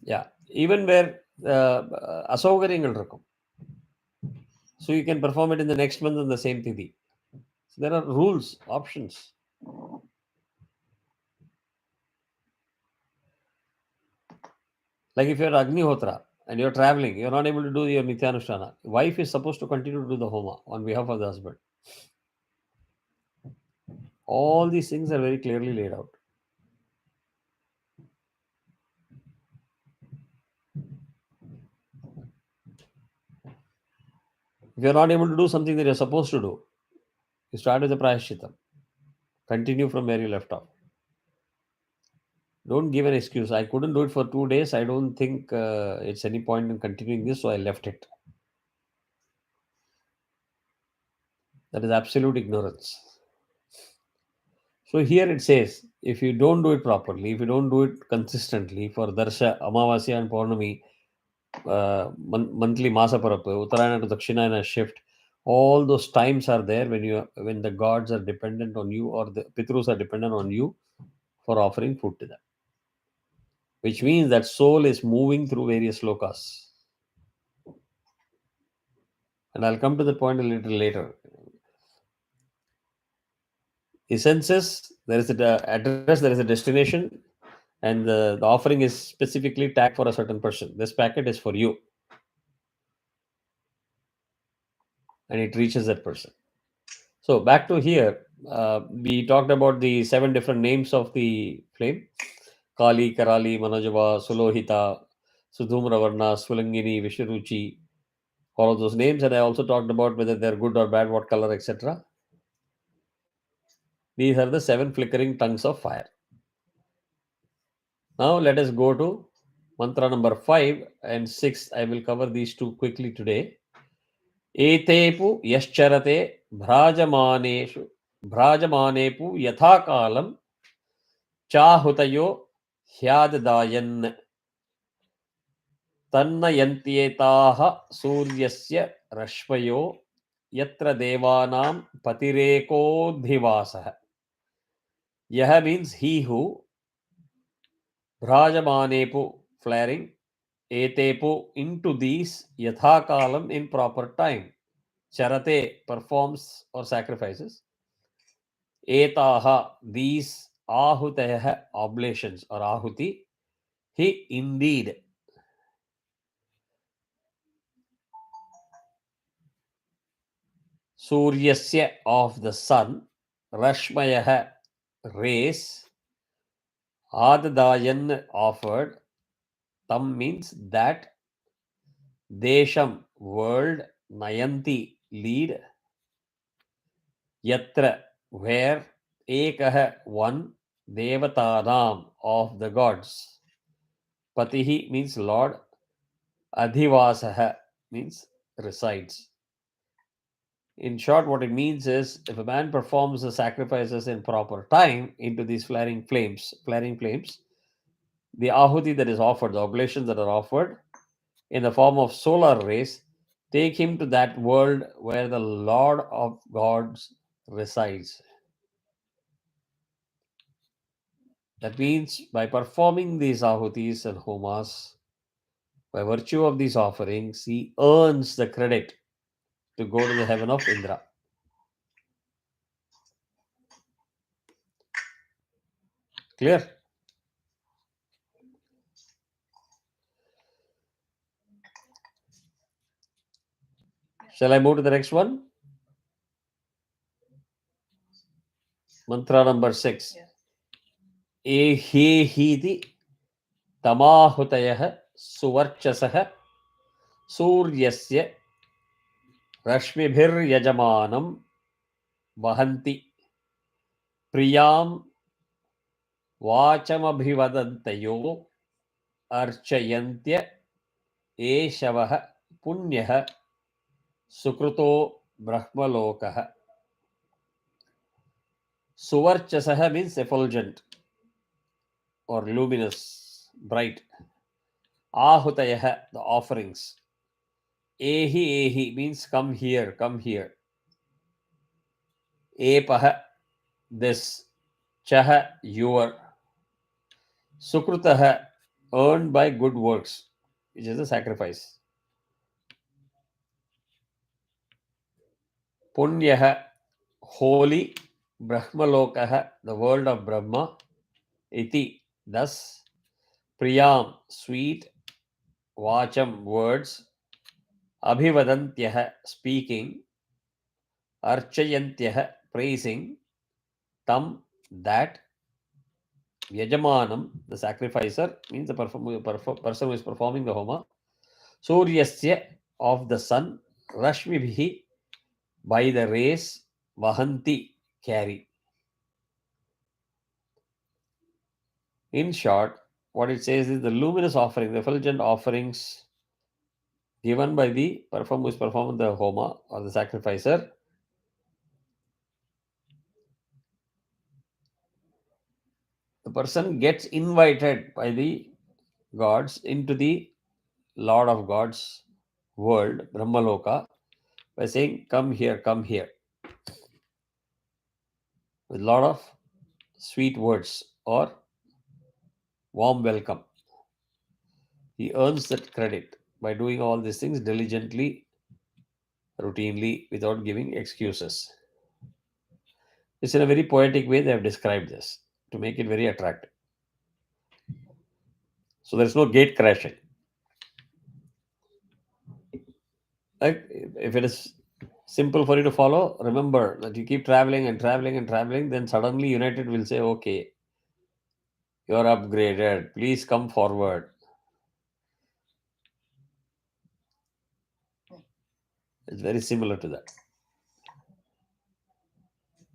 Yeah. Even where asaugaryangal irukum. So you can perform it in the next month on the same tithi. So there are rules, options. Like if you're Agnihotra and you're traveling, you're not able to do your Nityanushtana. Wife is supposed to continue to do the Homa on behalf of the husband. All these things are very clearly laid out. If you're not able to do something that you're supposed to do, you start with the Prayaschitam. Continue from where you left off. Don't give an excuse. I couldn't do it for 2 days. I don't think it's any point in continuing this, so I left it. That is absolute ignorance. So here it says, if you don't do it properly, if you don't do it consistently for Darsha, Amavasya and Purnami, monthly Masa Parappu, Uttarayana to Dakshinayana shift, all those times are there when the gods are dependent on you or the Pitrus are dependent on you for offering food to them. Which means that soul is moving through various lokas. And I'll come to the point a little later. Essences, there is an address, there is a destination, and the offering is specifically tagged for a certain person. This packet is for you. And it reaches that person. So back to here, we talked about the 7 different names of the flame. Kali, Karali, Manojava, Sulohita, Sudhumravarna, Swalangini, Vishnuruchi, all of those names. And I also talked about whether they're good or bad, what color, etc. These are the 7 flickering tongues of fire. Now let us go to mantra number 5 and 6. I will cover these two quickly today. Etepu yascharate bhrajamanepu yathakalam chahutayo hyaddayan tannayantyetaha suryasya rashmayo yatra devanam patirekodhivasah. Yaha means he who, bhrajamanepu flaring, etepu into these, yathakalam in proper time, charate performs or sacrifices, etaha these, ahutah oblations or ahuti, he indeed. Suryasya of the sun, Rashmayah rays, Adadayan offered, Tam means that, Desham world, Nayanti lead, Yatra where, Ekah one, Devatanam of the gods, Patihi means Lord, Adhivasah means resides. In short, what it means is if a man performs the sacrifices in proper time into these flaring flames, the ahuti that is offered, the oblations that are offered in the form of solar rays, take him to that world where the Lord of gods resides. That means by performing these ahutis and homas, by virtue of these offerings, he earns the credit to go to the heaven of Indra. Clear? Shall I move to the next one? Mantra number 6. Ehehiti tamahutayah suvarchasah suryasya rashmibhir yajamanam vahanti priyam vachamabhivadantayo archayantya eshavah punyah sukruto brahmalokah. Suvarchasah means effulgent or luminous, bright. Ahutayah, the offerings. Ehi ehi means come here, come here. Epah, this. Chaha, your. Sukrutaha, earned by good works, which is a sacrifice. Punyaha, holy. Brahmalokaha, the world of Brahma. Iti, thus. Priyam, sweet. Vacham, words. Abhivadantyah, speaking. Archayantyah, praising. Tam, that. Yajamanam, the sacrificer, means the person who is performing the homa. Suryasya, of the sun. Rashmibhi, by the rays. Vahanti, carry. In short, what it says is the luminous offering, the effulgent offerings given by the person who is performing the homa or the sacrificer. The person gets invited by the gods into the Lord of Gods world, Brahmaloka, by saying, come here, with a lot of sweet words or warm welcome. He earns that credit by doing all these things diligently, routinely, without giving excuses. It's in a very poetic way they have described this to make it very attractive. So there's no gate crashing. Like, if it is simple for you to follow, remember that you keep traveling and traveling and traveling, then suddenly United will say, okay, you're upgraded, please come forward. It's very similar to that.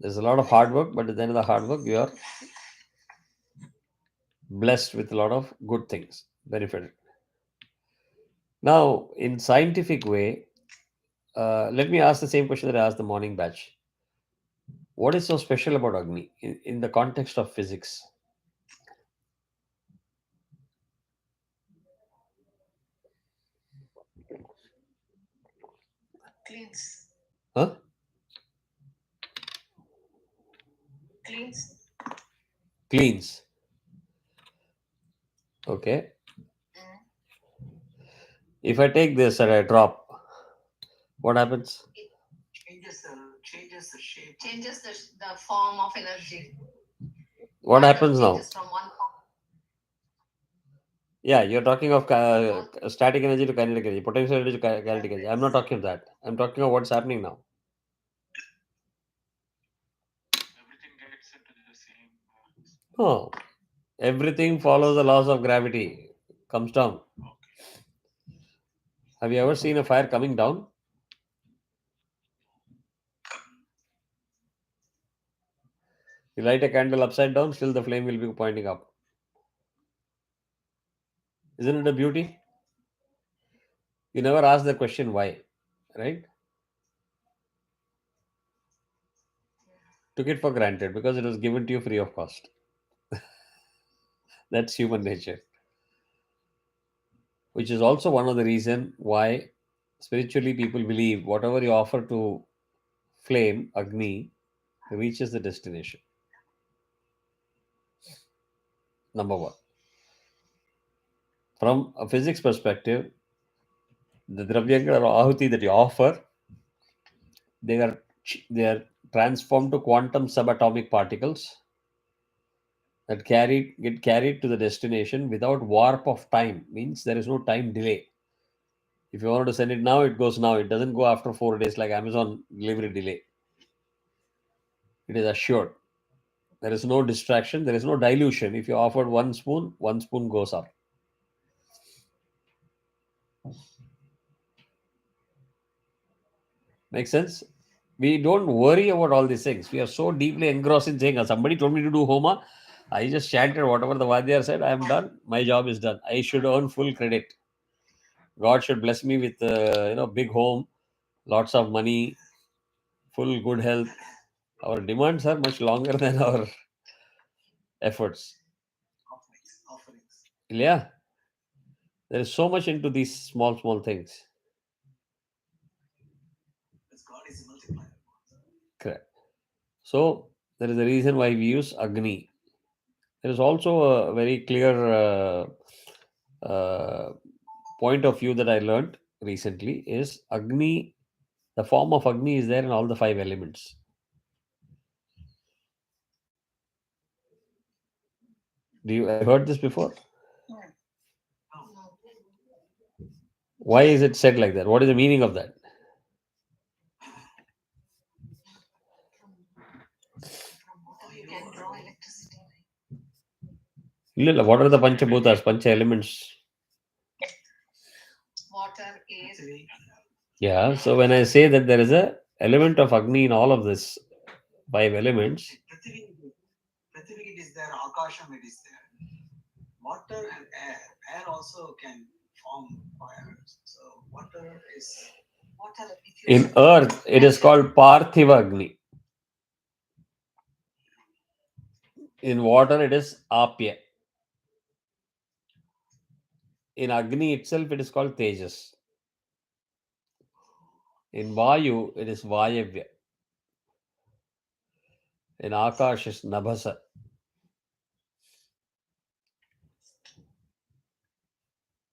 There's a lot of hard work, but at the end of the hard work, you are blessed with a lot of good things, benefited. Now, in scientific way, let me ask the same question that I asked the morning batch. What is so special about Agni in the context of physics? Cleans. Huh? Cleans. Cleans. Okay. If I take this and I drop, what happens? Changes the shape. Changes the form of energy. What Matter happens now? changes from one form. Yeah, you're talking of static energy to kinetic energy, potential energy to kinetic energy. I'm not talking of that. I'm talking of what's happening now. Everything gets into the same. Oh, everything follows the laws of gravity, comes down. Okay. Have you ever seen a fire coming down? You light a candle upside down, still the flame will be pointing up. Isn't it a beauty? You never ask the question why, right? Took it for granted because it was given to you free of cost. That's human nature. which is also one of the reason why spiritually people believe whatever you offer to flame, Agni, reaches the destination. Number one. From a physics perspective, the Dravyanga or Ahuti that you offer, they are transformed to quantum subatomic particles that get carried to the destination without warp of time. Means there is no time delay. If you want to send it now, it goes now. It doesn't go after 4 days like Amazon delivery delay. It is assured. There is no distraction. There is no dilution. If you offered 1 spoon goes up. Make sense? We don't worry about all these things. We are so deeply engrossed in saying, somebody told me to do Homa. I just chanted whatever the Vadyar said. I am done. My job is done. I should earn full credit. God should bless me with big home, lots of money, full good health. Our demands are much longer than our efforts. Offerings. Yeah. There is so much into these small things. Because God is a multiplier. Correct. So there is a reason why we use Agni. There is also a very clear point of view that I learned recently is Agni. The form of Agni is there in all the 5 elements. Have you heard this before? Why is it said like that? What is the meaning of that? From water you can draw electricity. What are the Panchabhutas, Pancha elements? Water, air. Yeah, so when I say that there is a element of Agni in all of this 5 elements. Prithvi it is there, Akasham it is there. Water and air. Air also can form fire. So water is Water. In earth, it is called Parthiva Agni. In water, it is Apya. In Agni itself, it is called Tejas. In Vayu, it is Vayavya. In Akash, is Nabhasa.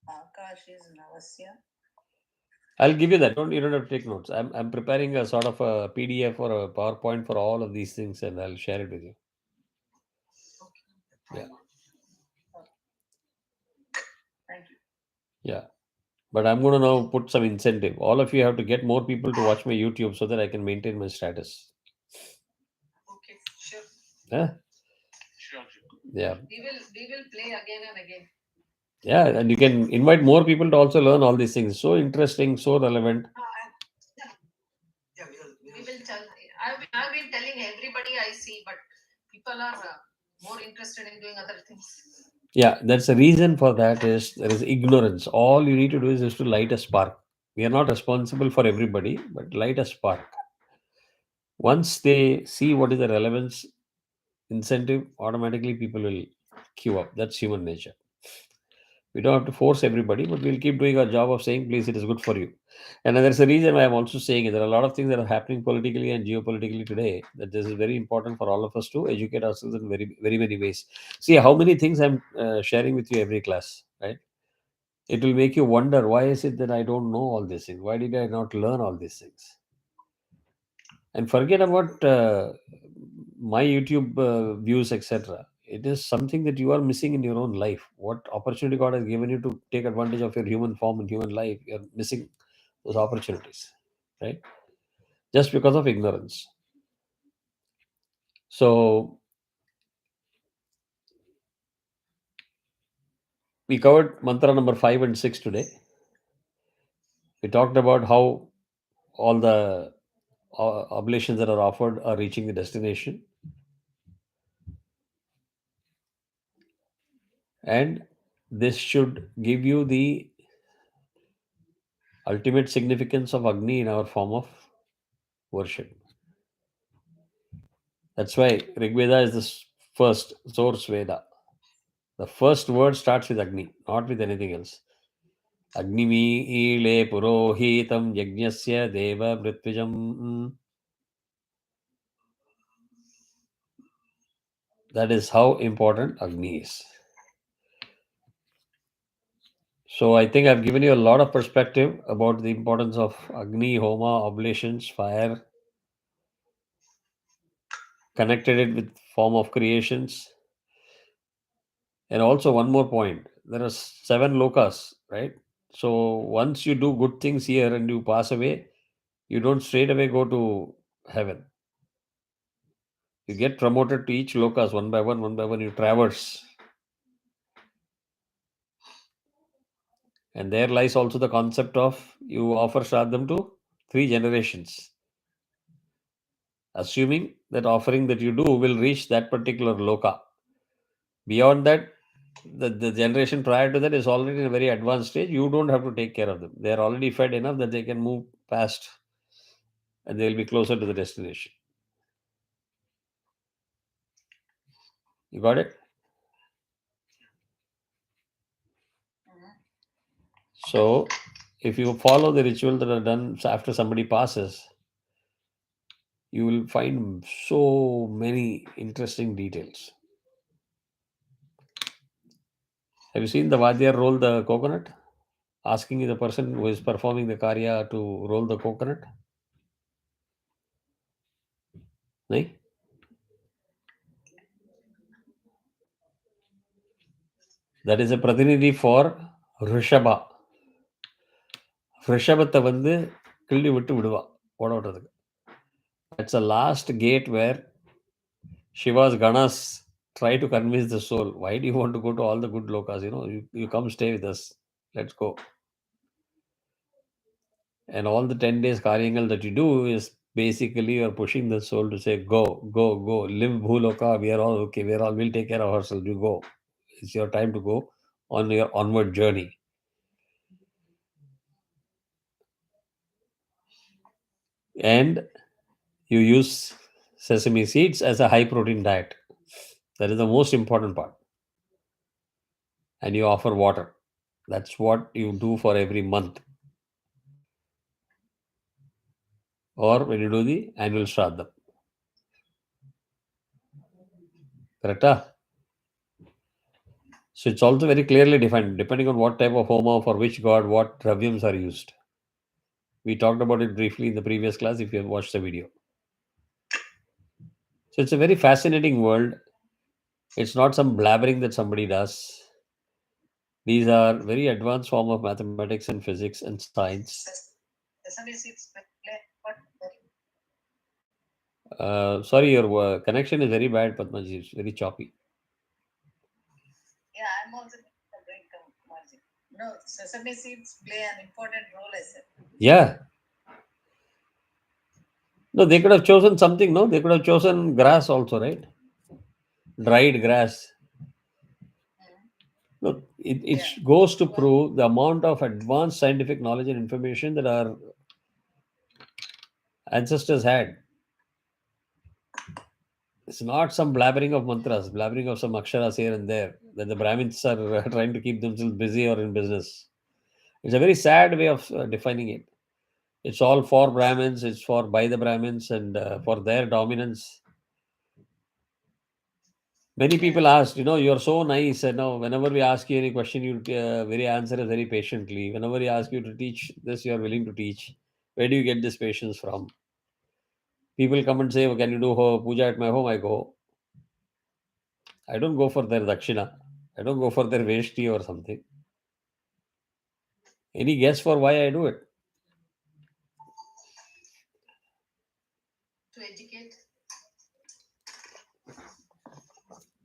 Akash is Navasya. I'll give you that. You don't have to take notes. I'm preparing a sort of a PDF or a PowerPoint for all of these things, and I'll share it with you. Yeah. Thank you. Yeah. But I'm going to now put some incentive. All of you have to get more people to watch my YouTube so that I can maintain my status. Okay, sure. Yeah. Sure. Yeah. We will play again and again. Yeah, and you can invite more people to also learn all these things. So interesting, so relevant. yeah, We will tell. I've been telling everybody I see, but people are more interested in doing other things. Yeah, that's the reason for that is there is ignorance. All you need to do is just to light a spark. We are not responsible for everybody, but light a spark. Once they see what is the relevance, incentive, automatically people will queue up. That's human nature. We don't have to force everybody, but we'll keep doing our job of saying, please, it is good for you. And there's a reason why I'm also saying it. There are a lot of things that are happening politically and geopolitically today that this is very important for all of us to educate ourselves in very, very many ways. See how many things I'm sharing with you every class, right? It will make you wonder, why is it that I don't know all these things? Why did I not learn all these things? And forget about my YouTube views, etc. It is something that you are missing in your own life. What opportunity God has given you to take advantage of your human form and human life, you're missing those opportunities, right? Just because of ignorance. So we covered mantra number 5 and 6 today. We talked about how all the oblations that are offered are reaching the destination. And this should give you the ultimate significance of Agni in our form of worship. That's why Rig Veda is the first source Veda. The first word starts with Agni, not with anything else. Agnimi purohitam yajnasya deva mritvijam. That is how important Agni is. So I think I've given you a lot of perspective about the importance of Agni, Homa, oblations, fire, connected it with form of creations. And also one more point. There are 7 lokas, right? So once you do good things here and you pass away, you don't straight away go to heaven. You get promoted to each lokas one by one, you traverse. And there lies also the concept of you offer Shraddham to 3 generations. Assuming that offering that you do will reach that particular loka. Beyond that, the generation prior to that is already in a very advanced stage. You don't have to take care of them. They are already fed enough that they can move past and they will be closer to the destination. You got it? So, if you follow the ritual that are done after somebody passes, you will find so many interesting details. Have you seen the Vadyar roll the coconut? Asking the person who is performing the karya to roll the coconut? No? That is a pratinidhi for Rishabha. ரிஷபத்தை வந்து கிள்ளி விட்டு விடுவா ஓட விடுறதுக்கு. That's the last gate where Shiva's Ganas try to convince the soul. Why do you want to go to all the good lokas? You come stay with us. Let's go. And all the 10 days karyangal that you do is basically you're pushing the soul to say, go, go, go, live bhuloka. We are all okay. We'll take care of ourselves. You go. It's your time to go on your onward journey. And you use sesame seeds as a high protein diet. That is the most important part. And you offer water. That's what you do for every month. Or when you do the annual Shraddha. Correct? So it's also very clearly defined, depending on what type of homa, for which god, what dravyams are used. We talked about it briefly in the previous class if you have watched the video. So it's a very fascinating world. It's not some blabbering that somebody does. These are very advanced form of mathematics and physics and science. Sorry, your connection is very bad, Padmaji. It's very choppy. Yeah, I'm also doing Kumarji. No, sesame seeds play an important role, I said. Yeah. No, they could have chosen something, no? They could have chosen grass also, right? Dried grass. No, it goes to prove the amount of advanced scientific knowledge and information that our ancestors had. It's not some blabbering of mantras, blabbering of some aksharas here and there that the Brahmins are trying to keep themselves busy or in business. It's a very sad way of defining it. It's all for Brahmins, it's for by the Brahmins and for their dominance. Many people asked, you're so nice, and whenever we ask you any question, you very answer it very patiently. Whenever we ask you to teach this, you're willing to teach. Where do you get this patience from? People come and say, can you do puja at my home? I go. I don't go for their dakshina. I don't go for their veshti or something. Any guess for why I do it? To educate.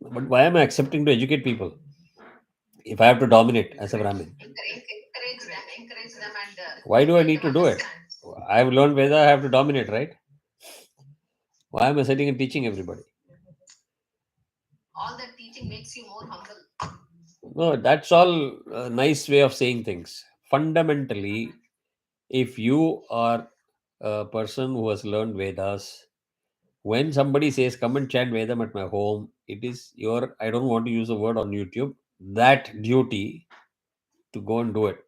But why am I accepting to educate people if I have to dominate as a Brahmin? Encourage them and why do I need to do it? I have learned Veda, I have to dominate, right? Why am I sitting and teaching everybody? All that teaching makes you more humble. No, that's all a nice way of saying things. Fundamentally, if you are a person who has learned Vedas, when somebody says, come and chant Vedam at my home, it is your, I don't want to use the word on YouTube, that duty to go and do it.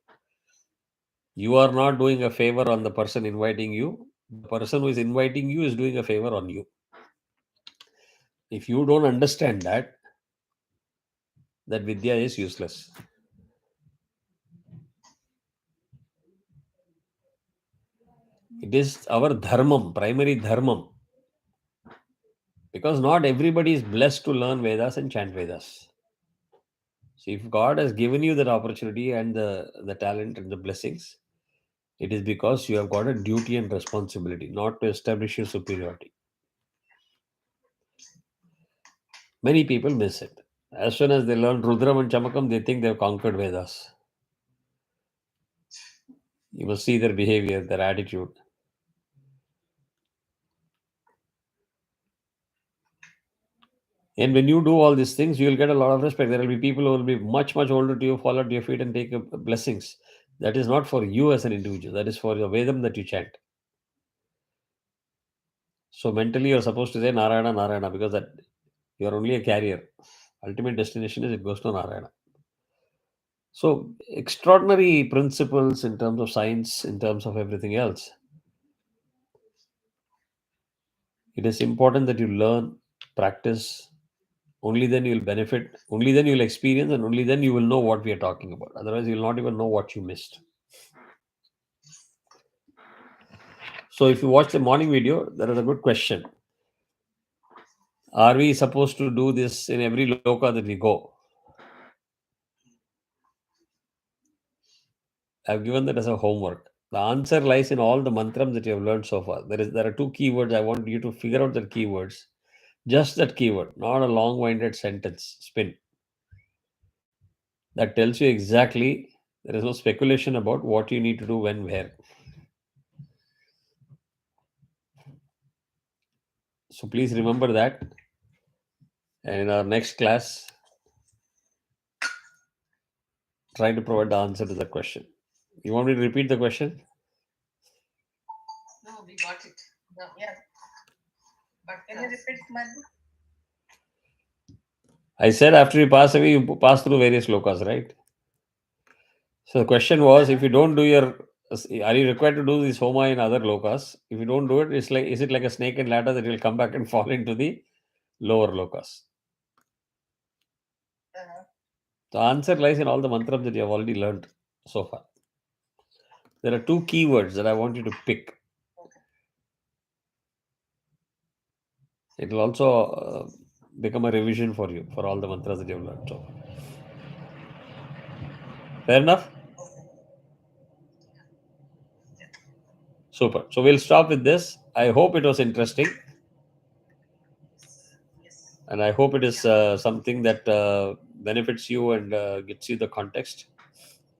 You are not doing a favor on the person inviting you. The person who is inviting you is doing a favor on you. If you don't understand that Vidya is useless. It is our dharmam, primary dharmam. Because not everybody is blessed to learn Vedas and chant Vedas. So if God has given you that opportunity and the talent and the blessings, it is because you have got a duty and responsibility, not to establish your superiority. Many people miss it. As soon as they learn Rudram and Chamakam, they think they have conquered Vedas. You must see their behavior, their attitude. And when you do all these things, you will get a lot of respect. There will be people who will be much, much older to you, fall at your feet and take blessings. That is not for you as an individual. That is for your Vedam that you chant. So mentally, you're supposed to say Narayana, Narayana, because that you are only a carrier. Ultimate destination is it goes to Narayana. So extraordinary principles in terms of science, in terms of everything else. It is important that you learn, practice. Only then you will benefit. Only then you will experience, and only then you will know what we are talking about. Otherwise, you will not even know what you missed. So if you watch the morning video, there is a good question. Are we supposed to do this in every loka that we go? I've given that as a homework. The answer lies in all the mantram that you have learned so far. There are two keywords. I want you to figure out the keywords. Just that keyword, not a long-winded sentence spin. That tells you exactly. There is no speculation about what you need to do when, where. So please remember that. And in our next class, try to provide the answer to the question. You want me to repeat the question? No, we got it. No, yeah. But can you repeat, Madhu? I said after you pass away, you pass through various lokas, right? So the question was, if you don't do are you required to do this homa in other lokas? If you don't do it, is it like a snake and ladder that will come back and fall into the lower lokas? The answer lies in all the mantras that you have already learned so far. There are two keywords that I want you to pick. It will also become a revision for you for all the mantras that you have learned so far. Fair enough? Super. So we'll stop with this. I hope it was interesting. And I hope it is something that benefits you and gets you the context.